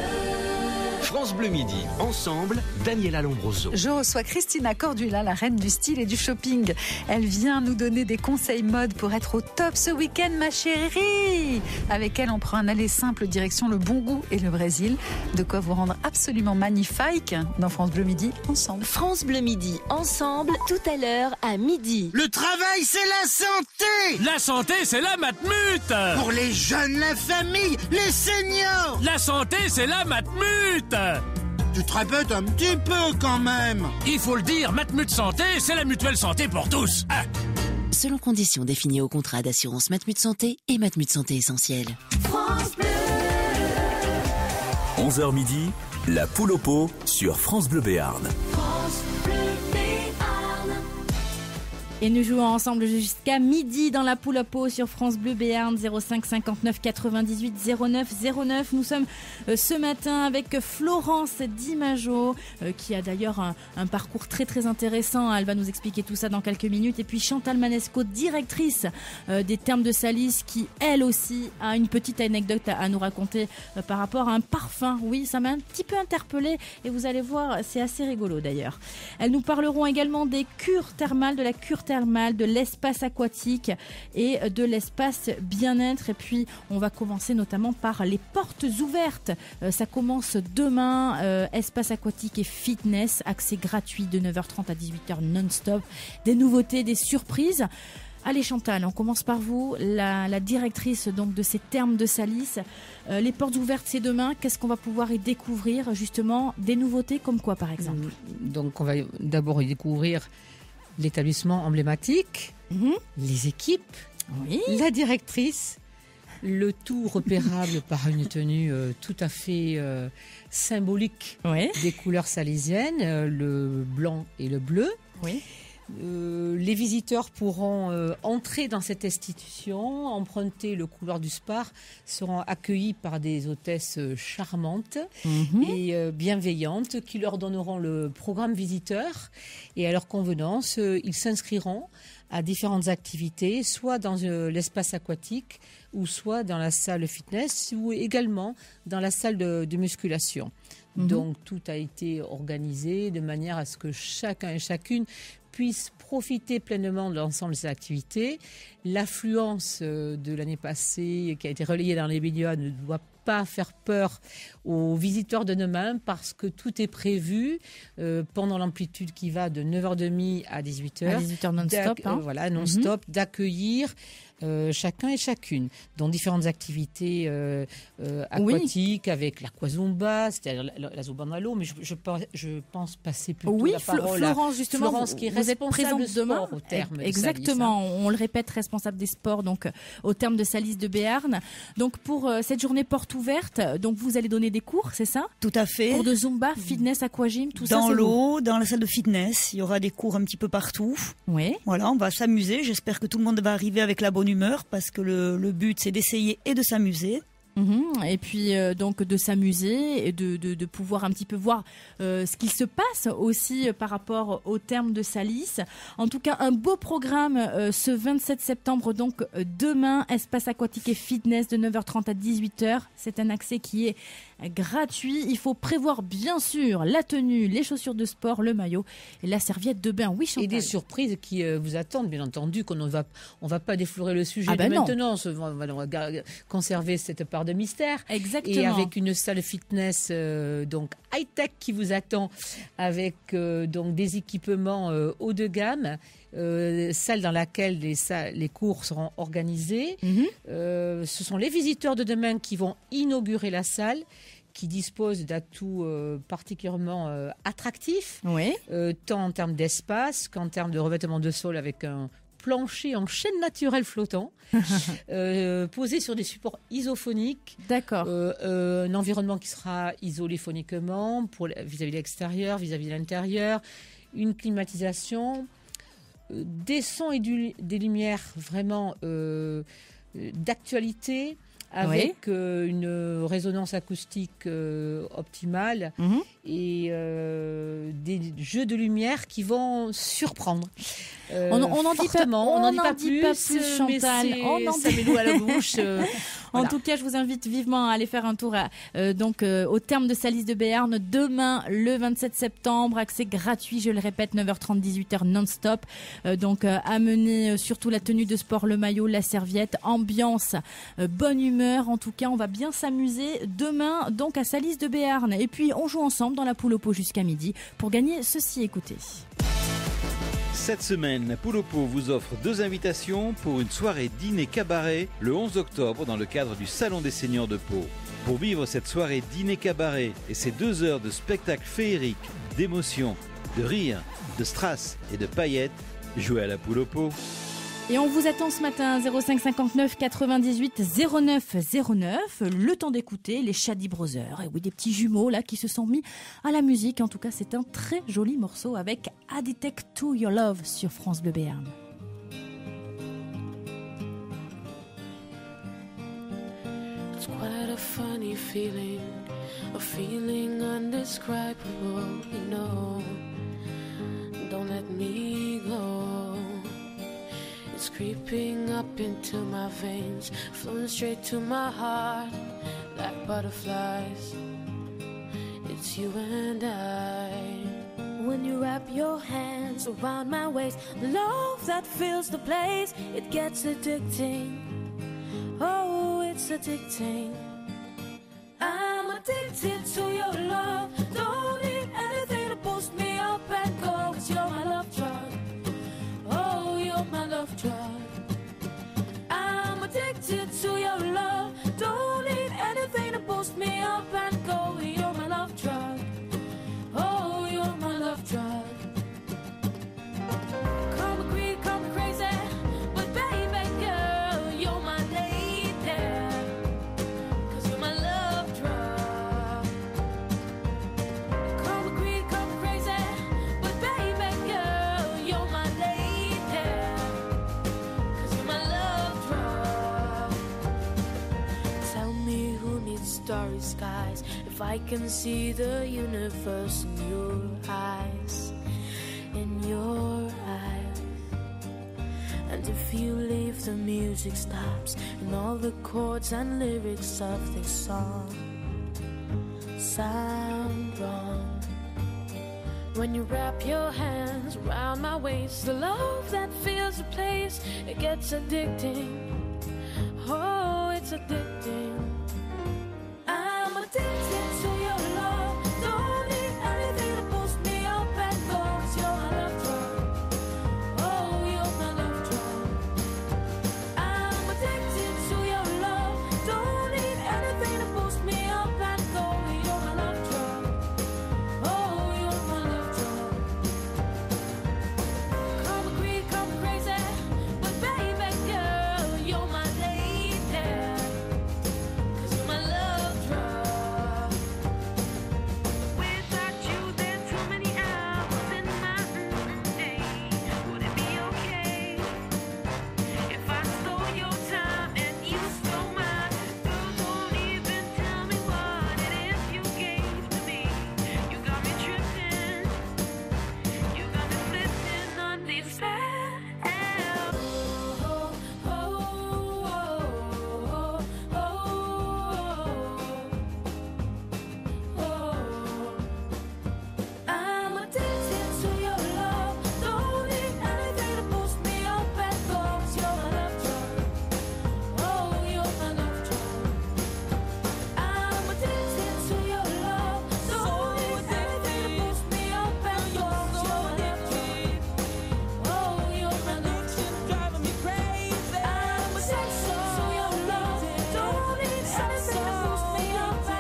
France Bleu Midi, ensemble, Daniela Lombroso. Je reçois Christina Cordula, la reine du style et du shopping. Elle vient nous donner des conseils mode pour être au top ce week-end, ma chérie. Avec elle, on prend un aller simple direction le bon goût et le Brésil. De quoi vous rendre absolument magnifique dans France Bleu Midi, ensemble. France Bleu Midi, ensemble, tout à l'heure à midi. Le travail, c'est la santé. La santé, c'est la matmut. Pour les jeunes, la famille, les seniors. La santé, c'est la matmut. Tu te répètes un petit peu quand même. Il faut le dire, Matmut Santé, c'est la mutuelle santé pour tous. Selon conditions définies au contrat d'assurance Matmut Santé et Matmut Santé Essentiel. France Bleu. 11h midi, la poule au pot sur France Bleu Béarn. France Bleu Béarn. Et nous jouons ensemble jusqu'à midi dans la poule à pot sur France Bleu Béarn 05 59 98 09 09. Nous sommes ce matin avec Florence Dimajo qui a d'ailleurs un parcours très très intéressant. Elle va nous expliquer tout ça dans quelques minutes. Et puis Chantal Manesco, directrice des termes de Salis, qui elle aussi a une petite anecdote à nous raconter par rapport à un parfum. Oui, ça m'a un petit peu interpellée et vous allez voir, c'est assez rigolo d'ailleurs. Elles nous parleront également des cures thermales, de la cure thermale, de l'espace aquatique et de l'espace bien-être. Et puis on va commencer notamment par les portes ouvertes. Ça commence demain, espace aquatique et fitness, accès gratuit de 9h30 à 18h non-stop, des nouveautés, des surprises. Allez Chantal, on commence par vous, la directrice donc de ces termes de Salis. Les portes ouvertes, c'est demain. Qu'est-ce qu'on va pouvoir y découvrir justement? Des nouveautés comme quoi par exemple? Donc on va d'abord y découvrir l'établissement emblématique, les équipes, la directrice, le tout repérable par une tenue tout à fait symbolique des couleurs salisiennes, le blanc et le bleu. Oui. Les visiteurs pourront entrer dans cette institution, emprunter le couloir du spa, seront accueillis par des hôtesses charmantes et bienveillantes qui leur donneront le programme visiteur et à leur convenance, ils s'inscriront à différentes activités, soit dans l'espace aquatique ou soit dans la salle fitness ou également dans la salle de musculation. Donc tout a été organisé de manière à ce que chacun et chacune puisse profiter pleinement de l'ensemble de ces activités. L'affluence de l'année passée, qui a été relayée dans les médias, ne doit pas faire peur aux visiteurs de demain parce que tout est prévu pendant l'amplitude qui va de 9h30 à 18h. À 18h non-stop. Voilà, non-stop, d'accueillir chacun et chacune dans différentes activités aquatiques avec l'aquazumba, c'est-à-dire la zumba à l'eau, mais je pense passer plutôt la parole Florence, justement, Florence qui est vous êtes responsable présente demain au terme exactement, de Salis, on le répète, responsable des sports donc au terme de Salis de Béarn. Donc pour cette journée porte ouverte, donc vous allez donner des cours, c'est ça? Tout à fait. Cours de zumba, fitness, aquagym, tout ça. Dans l'eau, dans la salle de fitness, il y aura des cours un petit peu partout. Oui. Voilà, on va s'amuser. J'espère que tout le monde va arriver avec la bonne humeur parce que le but c'est d'essayer et de s'amuser. Et puis donc de s'amuser et de pouvoir un petit peu voir ce qu'il se passe aussi par rapport au terme de Salis. En tout cas, un beau programme ce 27 septembre, donc demain, espace aquatique et fitness de 9h30 à 18h. C'est un accès qui est gratuit. Il faut prévoir bien sûr la tenue, les chaussures de sport, le maillot et la serviette de bain. Oui, Chantal. Et des surprises qui vous attendent, bien entendu, qu'on on va pas déflorer le sujet non. maintenant. On va conserver cette part de mystère. Exactement. Et avec une salle fitness donc high-tech qui vous attend avec donc des équipements haut de gamme. Salle dans laquelle les cours seront organisés. Ce sont les visiteurs de demain qui vont inaugurer la salle, qui dispose d'atouts particulièrement attractifs, tant en termes d'espace qu'en termes de revêtement de sol avec un plancher en chêne naturel flottant, posé sur des supports isophoniques. D'accord. Un environnement qui sera isolé phoniquement vis-à-vis de l'extérieur, vis-à-vis de l'intérieur, une climatisation, des sons et des lumières vraiment d'actualité, avec une résonance acoustique optimale et des jeux de lumière qui vont surprendre. On n'en dit pas plus, Chantal. Ça met l'eau à la bouche. En tout cas, je vous invite vivement à aller faire un tour au terme de Salis de Béarn demain, le 27 septembre. Accès gratuit, je le répète, 9h30, 18h non-stop. Amenez surtout la tenue de sport, le maillot, la serviette, ambiance, bonne humeur. En tout cas, on va bien s'amuser demain donc à Salis de Béarn. Et puis, on joue ensemble dans la poule au pot jusqu'à midi pour gagner ceci. Écoutez. Cette semaine, la Poule au Pot vous offre 2 invitations pour une soirée dîner cabaret le 11 octobre dans le cadre du Salon des Seigneurs de Pau. Pour vivre cette soirée dîner cabaret et ces 2 heures de spectacle féerique, d'émotion, de rire, de strass et de paillettes, jouez à la Poule au Pot. Et on vous attend ce matin, 05 59 98 09 09. Le temps d'écouter les Shady Brothers. Et oui, des petits jumeaux là qui se sont mis à la musique. En tout cas, c'est un très joli morceau avec Addicted to Your Love sur France Bleu Béarn. It's quite a funny feeling, a feeling undescribable, you know. Don't let me go. It's creeping up into my veins, flowing straight to my heart like butterflies. It's you and I. When you wrap your hands around my waist, the love that fills the place, it gets addicting. Oh, it's addicting. I'm addicted to your love. Don't need anything to boost me up and go, 'cause you're my love drug. Oh, you're my love drug. I'm addicted to your love. Don't need anything to boost me up and go. You're my love drug. Oh, you're my love drug. Call me greedy, call me crazy, but baby girl, you're my lady, 'cause you're my love drug. Call me greedy, call me crazy, but baby girl, you're my lady, 'cause you're my love drug. Tell me who needs starry skies if I can see the universe in your eyes, in your eyes. And if you leave, the music stops and all the chords and lyrics of this song sound wrong. When you wrap your hands around my waist, the love that fills the place, it gets addicting. Oh, it's addicting. I'm addicted to your love. Don't need anything to boost me up and go, 'cause you're my love drug. Oh, you're my love drug. I'm addicted to your love. Don't need anything to boost me up and go, you're my love drug. Oh, you're my love drug. Call me greedy, call me crazy, but baby girl, you're my lady,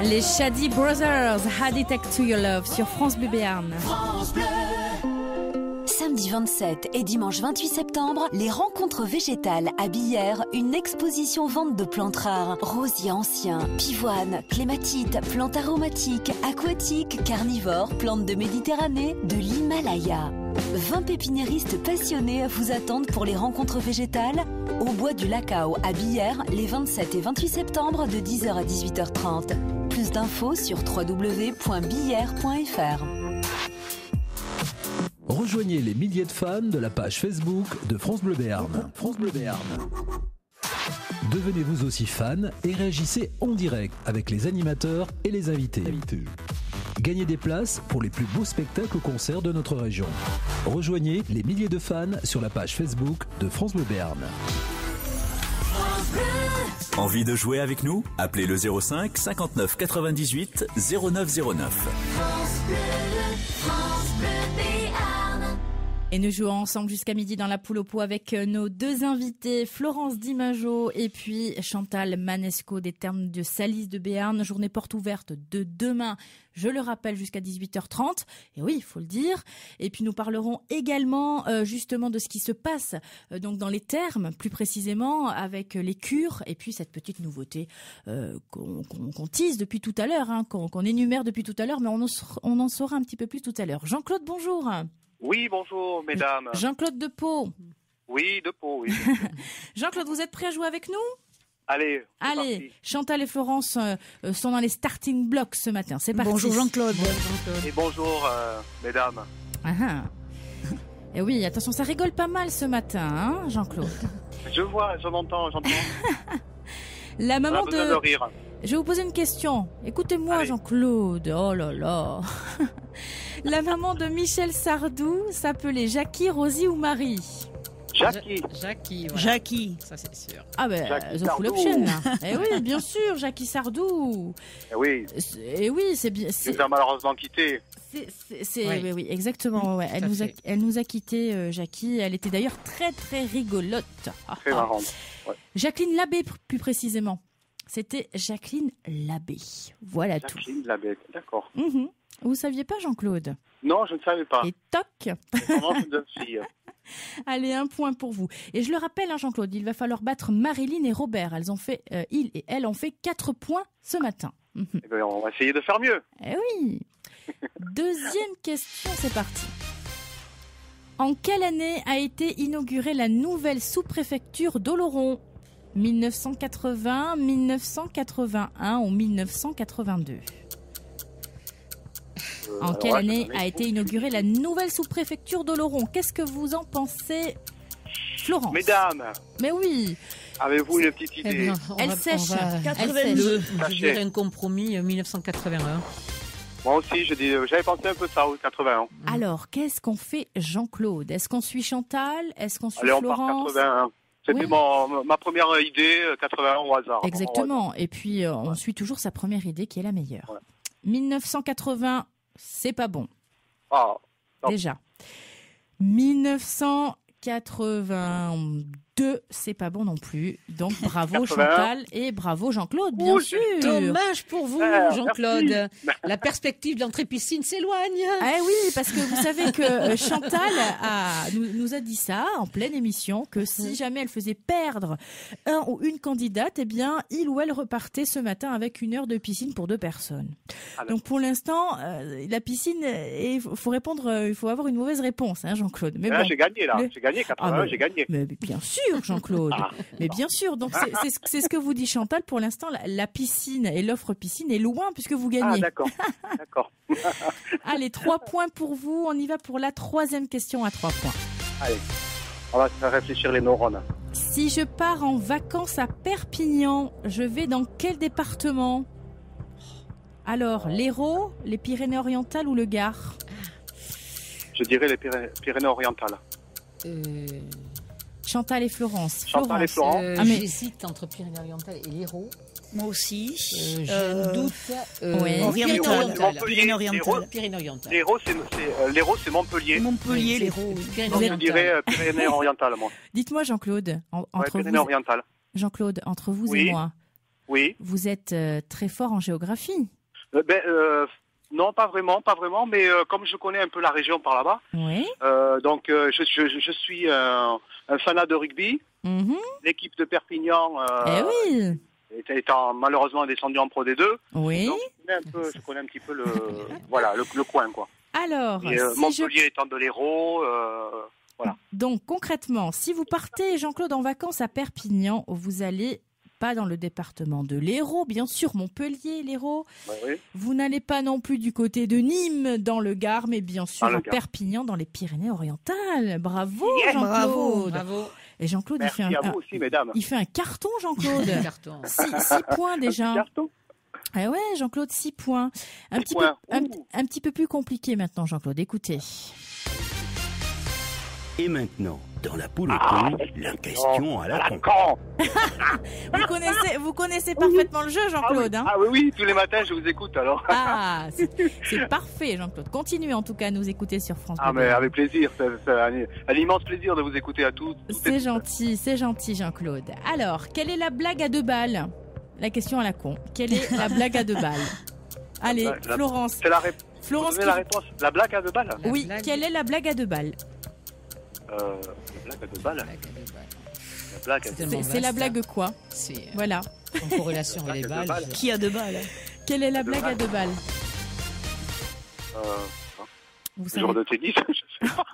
Les Shady Brothers, Addicted to Your Love sur France Bleu Béarn. Samedi 27 et dimanche 28 septembre, les rencontres végétales à Billère, une exposition vente de plantes rares, rosiers anciens, pivoines, clématites, plantes aromatiques, aquatiques, carnivores, plantes de Méditerranée, de l'Himalaya. 20 pépiniéristes passionnés vous attendent pour les rencontres végétales au bois du Lacao à Billère les 27 et 28 septembre de 10h à 18h30. Plus d'infos sur www.billère.fr. Rejoignez les milliers de fans de la page Facebook de France Bleu Béarn. France Bleu Béarn. Devenez vous aussi fan et réagissez en direct avec les animateurs et les invités. Gagnez des places pour les plus beaux spectacles ou concerts de notre région. Rejoignez les milliers de fans sur la page Facebook de France Bleu Béarn. Envie de jouer avec nous? Appelez le 05 59 98 09 09. Et nous jouons ensemble jusqu'à midi dans la poule au pot avec nos deux invités, Florence Dimajo et puis Chantal Manesco des Thermes de Salis de Béarn. Journée porte ouverte de demain, je le rappelle, jusqu'à 18h30. Et oui, il faut le dire. Et puis nous parlerons également justement de ce qui se passe donc dans les thermes, plus précisément avec les cures et puis cette petite nouveauté qu'on tease depuis tout à l'heure, hein, qu'on énumère depuis tout à l'heure, mais on en saura un petit peu plus tout à l'heure. Jean-Claude, bonjour. Oui, bonjour, mesdames. Jean-Claude de Pau. Oui, de Pau, oui. Jean-Claude, vous êtes prêt à jouer avec nous? Allez, parti. Chantal et Florence sont dans les starting blocks ce matin. C'est parti. Bonjour Jean-Claude. Et bonjour, mesdames. Et oui, attention, ça rigole pas mal ce matin, hein, Jean-Claude. Je vois, j'entends. La maman de rire. Je vais vous poser une question. Écoutez-moi, Jean-Claude. Oh là là. La maman de Michel Sardou s'appelait Jackie, Rosie ou Marie? Jackie. Voilà. Jackie. Ça, c'est sûr. Ah ben, The Full Option. Eh oui, bien sûr, Jackie Sardou. Eh oui. Et oui, c'est bien. Elle nous a malheureusement quittés. Oui, exactement. Ouais. Elle nous a quittés, Jackie. Elle était d'ailleurs très, très rigolote. Très marrante. Ouais. Jacqueline Labbé, plus précisément. C'était Jacqueline Labbé. Voilà tout. Jacqueline Labbé, d'accord. Vous saviez pas, Jean-Claude? Non, je ne savais pas. Et toc. Vraiment une jeune fille. Allez, un point pour vous. Et je le rappelle, hein, Jean-Claude, il va falloir battre Marilyn et Robert. Ils et elles ont fait 4 points ce matin. Eh bien, on va essayer de faire mieux. Eh oui. Deuxième question, c'est parti. En quelle année a été inaugurée la nouvelle sous-préfecture d'Oloron? 1980, 1981 ou 1982? En quelle année a été inaugurée la nouvelle sous-préfecture d'Oloron? Qu'est-ce que vous en pensez, Florence? Mesdames. Mais oui. Avez-vous une petite idée? Elle sèche. 82. Je dirais un compromis 1981. Moi aussi, j'avais pensé un peu ça, 81. Alors, qu'est-ce qu'on fait, Jean-Claude? Est-ce qu'on suit Chantal? Est-ce qu'on suit Florence? Florence? On part 81. C'était ma première idée, 81 au hasard. Exactement. Et puis, on suit toujours sa première idée qui est la meilleure. Ouais. 1980, c'est pas bon. Ah, non. Déjà. 1982, c'est pas bon non plus. Donc, bravo 81. Chantal et bravo Jean-Claude, bien sûr. Dommage pour vous, Jean-Claude. La perspective de l'entrée piscine s'éloigne. Ah oui, parce que vous savez que Chantal nous a dit ça en pleine émission, que si jamais elle faisait perdre un ou une candidate, eh bien, il ou elle repartait ce matin avec 1 heure de piscine pour 2 personnes. Donc pour l'instant, la piscine, il faut répondre, il faut avoir une mauvaise réponse, hein, Jean-Claude. Mais bon, j'ai gagné là, j'ai gagné 81, j'ai gagné. Mais bien sûr, Jean-Claude. Mais bien sûr, donc c'est ce que vous dit Chantal. Pour l'instant, la piscine et l'offre piscine est loin puisque vous gagnez. Ah d'accord, d'accord. Allez, 3 points pour vous. On y va pour la 3e question à 3 points. Allez, on va faire réfléchir les neurones. Si je pars en vacances à Perpignan, je vais dans quel département? Alors, l'Hérault, les Pyrénées-Orientales ou le Gard? Je dirais les Pyrénées-Orientales. Chantal et Florence. Chantal et Florence. J'hésite entre Pyrénées-Orientales et l'Hérault. Moi aussi. J'ai un doute. Pyrénées-Orientales. L'Hérault, c'est Montpellier. Montpellier, l'Hérault. Je dirais Pyrénées-Orientales, moi. Dites-moi, Jean-Claude, entre Pyrénées-Orientales. Jean-Claude, entre vous et moi. Oui. Vous êtes très fort en géographie. Non, pas vraiment, mais comme je connais un peu la région par là-bas, oui. Donc je suis un fanat de rugby. L'équipe de Perpignan étant malheureusement descendue en Pro D2. Oui. Donc, je connais un petit peu le coin, quoi. Alors, et, Montpellier étant de l'Hérault, voilà. Donc concrètement, si vous partez, Jean-Claude, en vacances à Perpignan, vous allez pas dans le département de l'Hérault, bien sûr, Montpellier, l'Hérault. Oui. Vous n'allez pas non plus du côté de Nîmes, dans le Gard, mais bien sûr à Perpignan, dans les Pyrénées-Orientales. Bravo, Jean-Claude. Bravo. Et Jean-Claude, merci à vous aussi, mesdames. Il fait un carton, Jean-Claude. 6 points déjà. Carton. Ah ouais, Jean-Claude, 6 points. Un petit peu plus compliqué maintenant, Jean-Claude. Écoutez. Et maintenant, dans la poule au pot, la question à la con. Vous connaissez parfaitement le jeu, Jean-Claude. Oui, tous les matins, je vous écoute alors. C'est parfait, Jean-Claude. Continuez en tout cas à nous écouter sur France Bleu. Mais avec plaisir. C'est un immense plaisir de vous écouter à tous. C'est gentil, Jean-Claude. Alors, quelle est la blague à 2 balles? La question à la con. Quelle est la blague à 2 balles? Allez, Florence. C'est la réponse. La blague à 2 balles? Oui, quelle est la blague à 2 balles? La blague à 2 balles. C'est la blague quoi? Voilà. En corrélation avec les balles. Qui a 2 balles? Quelle est la blague à 2 balles? Vous savez de tennis, je sais pas.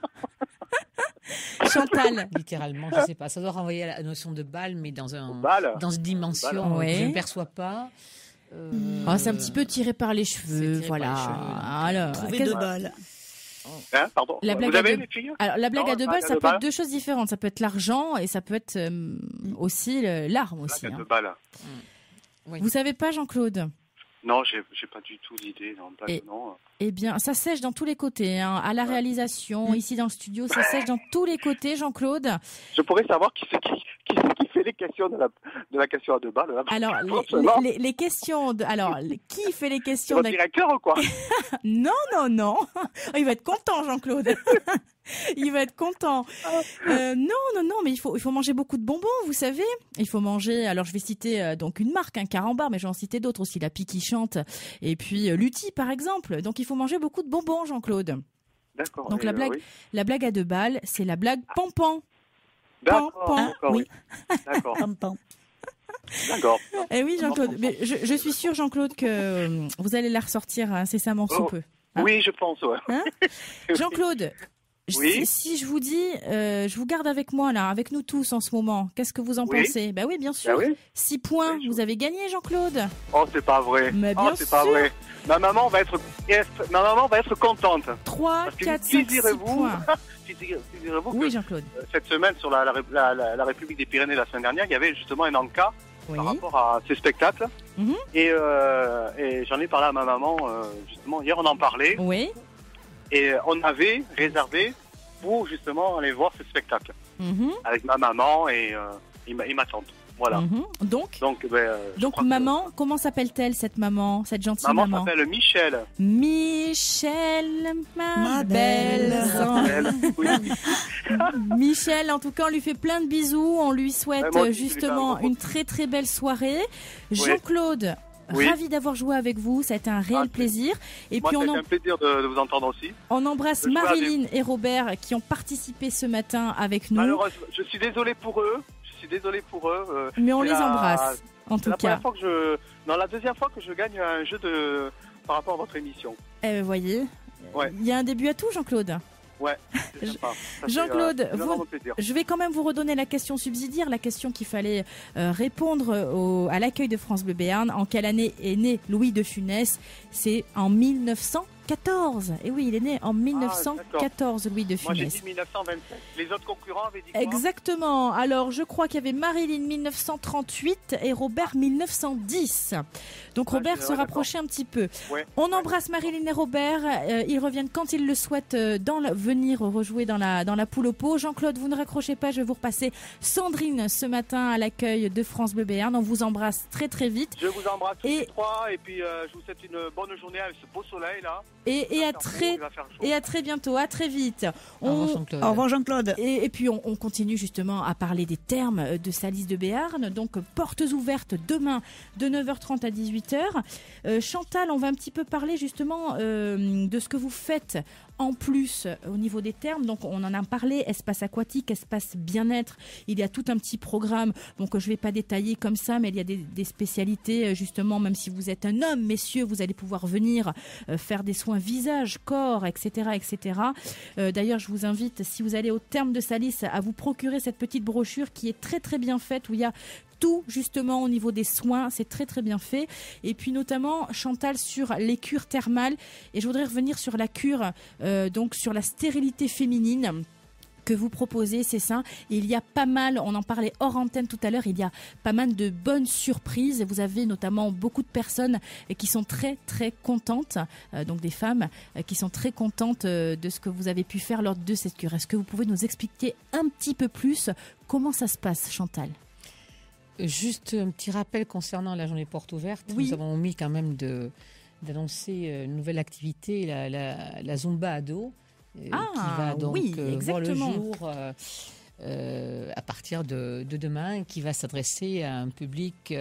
Chantal. Littéralement, je sais pas. Ça doit renvoyer à la notion de balle, mais dans une dimension que je ne perçois pas. C'est un petit peu tiré par les cheveux, voilà. Alors, trouver 2 balles. Pardon. La blague vous avez les filles? Alors, la blague à 2 balles, ça peut être 2 choses différentes. Ça peut être l'argent et ça peut être aussi l'arme aussi. La blague à 2 balles. Vous savez pas, Jean-Claude? Non, j'ai pas du tout d'idée. Non. Eh bien, ça sèche dans tous les côtés. À la réalisation, ici dans le studio, ça sèche dans tous les côtés, Jean-Claude. Je pourrais savoir qui fait les questions de la question à 2 balles. Là. Alors, les questions... qui fait les questions... C'est votre directeur ou quoi? Non. Il va être content, Jean-Claude. Il va être content. Non, mais il faut manger beaucoup de bonbons, vous savez. Il faut manger, alors je vais citer donc une marque, Carambar, mais je vais en citer d'autres aussi, la Pie qui chante, et puis Lutti par exemple. Donc il faut manger beaucoup de bonbons, Jean-Claude. D'accord. Donc la blague à 2 balles, c'est la blague pampan. D'accord. Oui. D'accord. Pampan. D'accord. Eh oui, Jean-Claude, mais je suis sûre, Jean-Claude, que vous allez la ressortir incessamment sous peu. Oui, je pense, ouais. Jean-Claude, oui. Si je vous dis, je vous garde avec moi, là, avec nous tous en ce moment, qu'est-ce que vous en pensez? Oui, bien sûr. 6 points, vous avez gagné, Jean-Claude. Oh, c'est pas vrai. Mais bien sûr. Pas vrai. Ma maman va être contente. 3, 4, 5, 6 points. Figurez-vous oui, que Jean-Claude. Cette semaine, sur la République des Pyrénées, la semaine dernière, il y avait justement un encas par rapport à ces spectacles. Et j'en ai parlé à ma maman, justement, hier on en parlait. Oui. Et on avait réservé pour justement aller voir ce spectacle avec ma maman et ma tante. Voilà. Donc maman, comment s'appelle-t-elle cette maman, cette gentille maman? Maman s'appelle Michel. Michel, ma belle. Oui. Michel, en tout cas, on lui fait plein de bisous. On lui souhaite justement une très très belle soirée. Oui. Jean-Claude. Oui. Ravi d'avoir joué avec vous, ça a été un réel plaisir. Et moi, puis ça a été un plaisir de vous entendre aussi. On embrasse Marilyn et Robert qui ont participé ce matin avec nous. Malheureusement, je suis désolé pour eux. Mais on les embrasse, en tout cas. La deuxième fois que je gagne un jeu par rapport à votre émission. Vous voyez, il y a un début à tout, Jean-Claude. Ouais. Jean-Claude, je vais quand même vous redonner la question subsidiaire, la question qu'il fallait répondre à l'accueil de France Bleu Béarn. En quelle année est né Louis de Funès? C'est en 1914. Et oui, il est né en 1914, Louis de Funès. Moi, j'ai dit 1927. Les autres concurrents avaient dit quoi? Exactement. Alors, je crois qu'il y avait Marilyn 1938 et Robert 1910. Donc, Robert se rapprochait un petit peu. On embrasse Marilyn et Robert. Ils reviennent quand ils le souhaitent venir rejouer dans la poule au pot. Jean-Claude, vous ne raccrochez pas. Je vais vous repasser Sandrine ce matin à l'accueil de France Bleu Béarn. On vous embrasse très très vite. Je vous embrasse tous les trois et puis je vous souhaite une bonne journée avec ce beau soleil là. Et à très bientôt, à très vite. Au revoir Jean-Claude. Et puis on continue justement à parler des termes de Salis de Béarn. Donc portes ouvertes demain de 9h30 à 18h. Chantal, on va un petit peu parler justement de ce que vous faites en plus au niveau des termes. Donc on en a parlé, espace aquatique, espace bien-être. Il y a tout un petit programme donc je ne vais pas détailler comme ça, mais il y a des spécialités justement, même si vous êtes un homme, messieurs, vous allez pouvoir venir faire des soins visage, corps, etc. etc. D'ailleurs, je vous invite, si vous allez au terme de Salis, à vous procurer cette petite brochure qui est très très bien faite, où il y a tout justement au niveau des soins, c'est très très bien fait. Et puis notamment Chantal sur les cures thermales, et je voudrais revenir sur la cure donc sur la stérilité féminine que vous proposez, c'est ça. Et il y a pas mal, on en parlait hors antenne tout à l'heure, il y a pas mal de bonnes surprises. Vous avez notamment beaucoup de personnes qui sont très très contentes, donc des femmes qui sont très contentes de ce que vous avez pu faire lors de cette cure. Est-ce que vous pouvez nous expliquer un petit peu plus comment ça se passe, Chantal ? Juste un petit rappel concernant la journée porte ouverte. Oui. Nous avons omis quand même d'annoncer une nouvelle activité, la Zumba ado, qui va donc voir le jour à partir de demain, qui va s'adresser à un public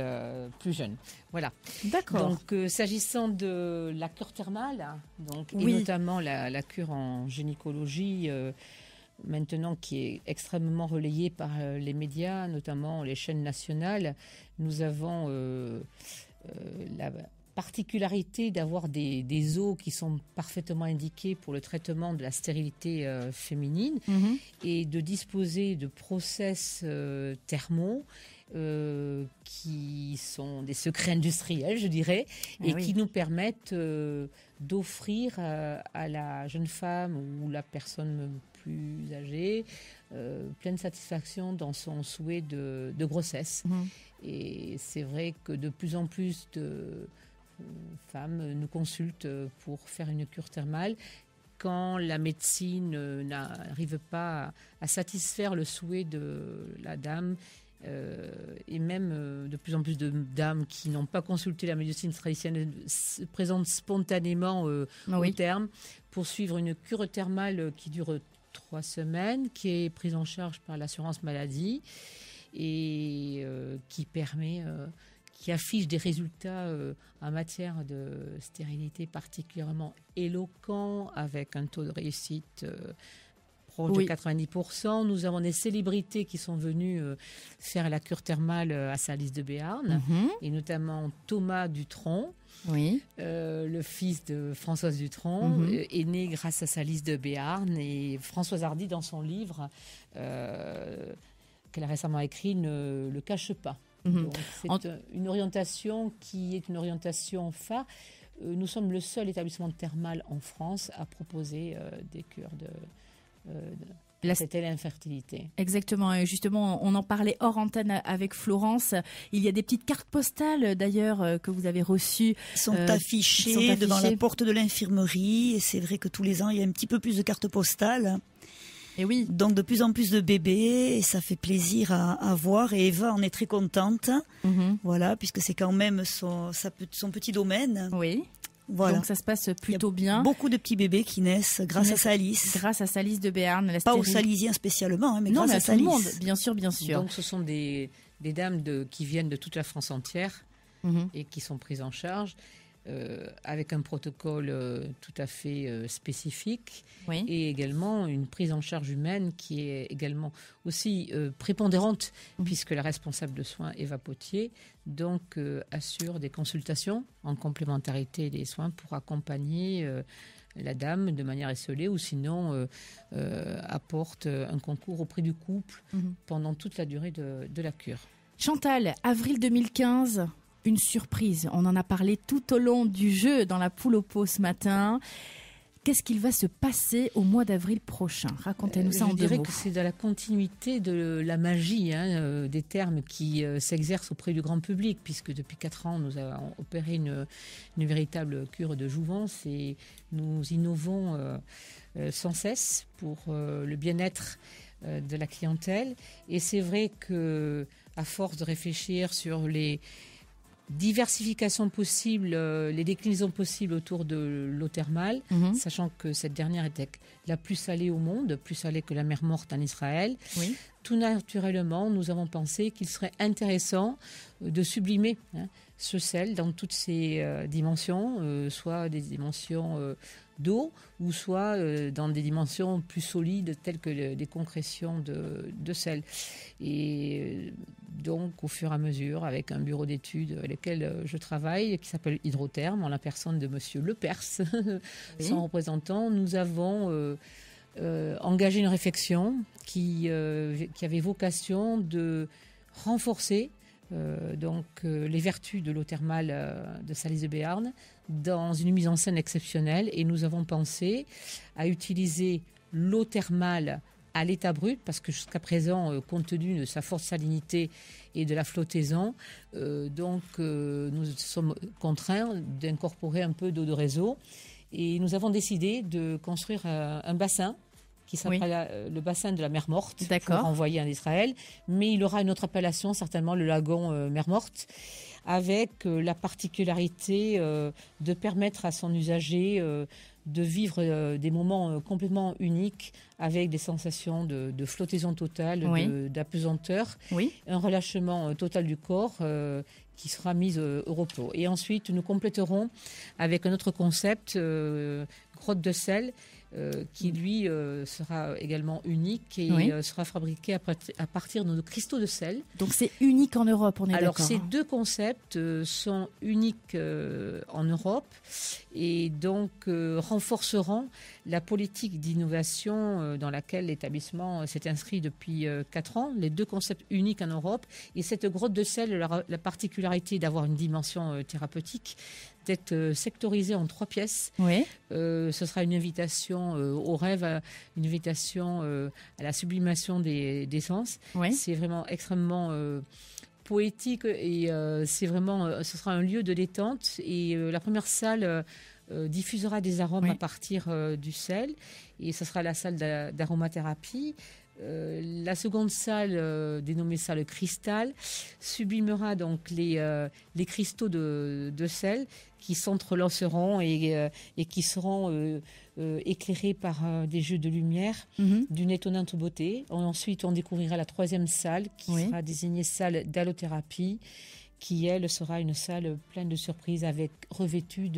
plus jeune. Voilà. D'accord. Donc, s'agissant de la cure thermale, et notamment la cure en gynécologie, maintenant qui est extrêmement relayée par les médias, notamment les chaînes nationales, nous avons la particularité d'avoir des eaux qui sont parfaitement indiquées pour le traitement de la stérilité féminine et de disposer de process thermaux qui sont des secrets industriels, je dirais, qui nous permettent d'offrir à la jeune femme ou la personne plus âgée pleine satisfaction dans son souhait de grossesse. Et c'est vrai que de plus en plus de femmes nous consultent pour faire une cure thermale quand la médecine n'arrive pas à satisfaire le souhait de la dame. Et même de plus en plus de dames qui n'ont pas consulté la médecine traditionnelle se présentent spontanément au terme pour suivre une cure thermale qui dure 3 semaines, qui est prise en charge par l'assurance maladie et qui affiche des résultats en matière de stérilité particulièrement éloquents, avec un taux de réussite proche de 90%. Nous avons des célébrités qui sont venues faire la cure thermale à Salis de Béarn, et notamment Thomas Dutronc, le fils de Françoise Dutronc, est né grâce à Salis de Béarn, et Françoise Hardy, dans son livre qu'elle a récemment écrit, ne le cache pas. Donc, c'est une orientation qui est une orientation phare. Nous sommes le seul établissement thermal en France à proposer des cures c'était l'infertilité. Exactement, et justement, on en parlait hors antenne avec Florence. Il y a des petites cartes postales d'ailleurs que vous avez reçues. Sont affichées devant la porte de l'infirmerie, et c'est vrai que tous les ans, il y a un petit peu plus de cartes postales. Et oui. Donc de plus en plus de bébés, et ça fait plaisir à voir, et Eva en est très contente. Voilà, puisque c'est quand même son petit domaine. Oui. Voilà. Donc ça se passe plutôt bien. Beaucoup de petits bébés qui naissent grâce à Salis. Grâce à Salis de Béarn. Pas aux Salisiens spécialement, mais grâce à Salis. Tout le monde, bien sûr, bien sûr. Donc ce sont des dames qui viennent de toute la France entière et qui sont prises en charge avec un protocole tout à fait spécifique et également une prise en charge humaine qui est également aussi prépondérante puisque la responsable de soins, Eva Potier, donc assure des consultations en complémentarité des soins pour accompagner la dame de manière isolée ou sinon apporte un concours auprès du couple pendant toute la durée de la cure. Chantal, avril 2015, une surprise. On en a parlé tout au long du jeu dans la poule au pot ce matin. Qu'est-ce qu'il va se passer au mois d'avril prochain ? Racontez-nous ça en 2 mots. Je dirais que c'est dans la continuité de la magie des termes qui s'exercent auprès du grand public, puisque depuis 4 ans, nous avons opéré une véritable cure de jouvence et nous innovons sans cesse pour le bien-être de la clientèle. Et c'est vrai que, à force de réfléchir sur diversification possible, les déclinaisons possibles autour de l'eau thermale, sachant que cette dernière était la plus salée au monde, plus salée que la mer Morte en Israël. Oui. Tout naturellement, nous avons pensé qu'il serait intéressant de sublimer ce sel dans toutes ses dimensions, soit des dimensions d'eau, ou soit dans des dimensions plus solides telles que des concrétions de sel. Et donc, au fur et à mesure, avec un bureau d'études avec lequel je travaille, qui s'appelle Hydrotherme, en la personne de Monsieur Lepers, son représentant, nous avons engagé une réflexion qui avait vocation de renforcer les vertus de l'eau thermale de Salis de Béarn dans une mise en scène exceptionnelle. Et nous avons pensé à utiliser l'eau thermale à l'état brut, parce que jusqu'à présent, compte tenu de sa forte salinité et de la flottaison, nous sommes contraints d'incorporer un peu d'eau de réseau. Et nous avons décidé de construire un bassin qui s'appelle le bassin de la mer Morte, pour renvoyer en Israël. Mais il aura une autre appellation, certainement le lagon mer Morte, avec la particularité de permettre à son usager de vivre des moments complètement uniques, avec des sensations de flottaison totale, d'apesanteur, un relâchement total du corps qui sera mis au repos. Et ensuite, nous compléterons avec un autre concept, grotte de sel, qui lui sera également unique et sera fabriqué à partir de nos cristaux de sel. Donc c'est unique en Europe, on est d'accord. Alors ces deux concepts sont uniques en Europe et donc renforceront la politique d'innovation dans laquelle l'établissement s'est inscrit depuis 4 ans. Les deux concepts uniques en Europe. Et cette grotte de sel a la particularité d'avoir une dimension thérapeutique, d'être sectorisée en 3 pièces. Ce sera une invitation au rêve, une invitation à la sublimation des sens. C'est vraiment extrêmement poétique et c'est vraiment, ce sera un lieu de détente. Et la première salle diffusera des arômes à partir du sel, et ce sera la salle d'aromathérapie. La seconde salle, dénommée salle cristal, sublimera donc les cristaux de sel qui s'entrelaceront et qui seront éclairés par des jeux de lumière d'une étonnante beauté. Ensuite, on découvrira la 3e salle qui sera désignée salle d'allothérapie, qui elle sera une salle pleine de surprises, avec revêtue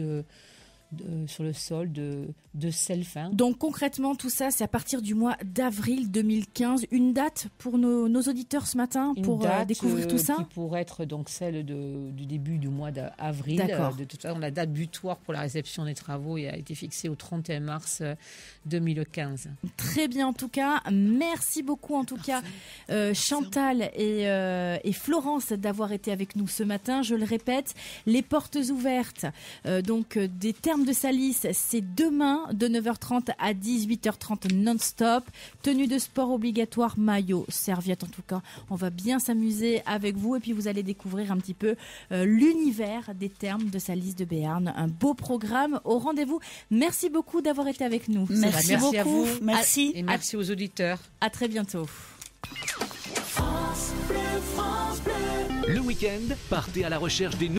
sur le sol de sel fin. Donc concrètement, tout ça, c'est à partir du mois d'avril 2015. Une date pour nos auditeurs ce matin pour découvrir tout ça, qui pourrait être donc celle du début du mois d'avril. De toute façon, la date butoir pour la réception des travaux a été fixée au 31 mars 2015. Très bien, en tout cas. Merci beaucoup, en tout cas, Chantal et Florence, d'avoir été avec nous ce matin. Je le répète, les portes ouvertes donc des Thermes de Salis, c'est demain de 9h30 à 18h30 non-stop. Tenue de sport obligatoire, maillot, serviette, en tout cas. On va bien s'amuser avec vous, et puis vous allez découvrir un petit peu l'univers des Thermes de Salis de Béarn. Un beau programme au rendez-vous. Merci beaucoup d'avoir été avec nous. Merci beaucoup. À vous. Merci. Et merci aux auditeurs. À très bientôt. Le week-end, partez à la recherche des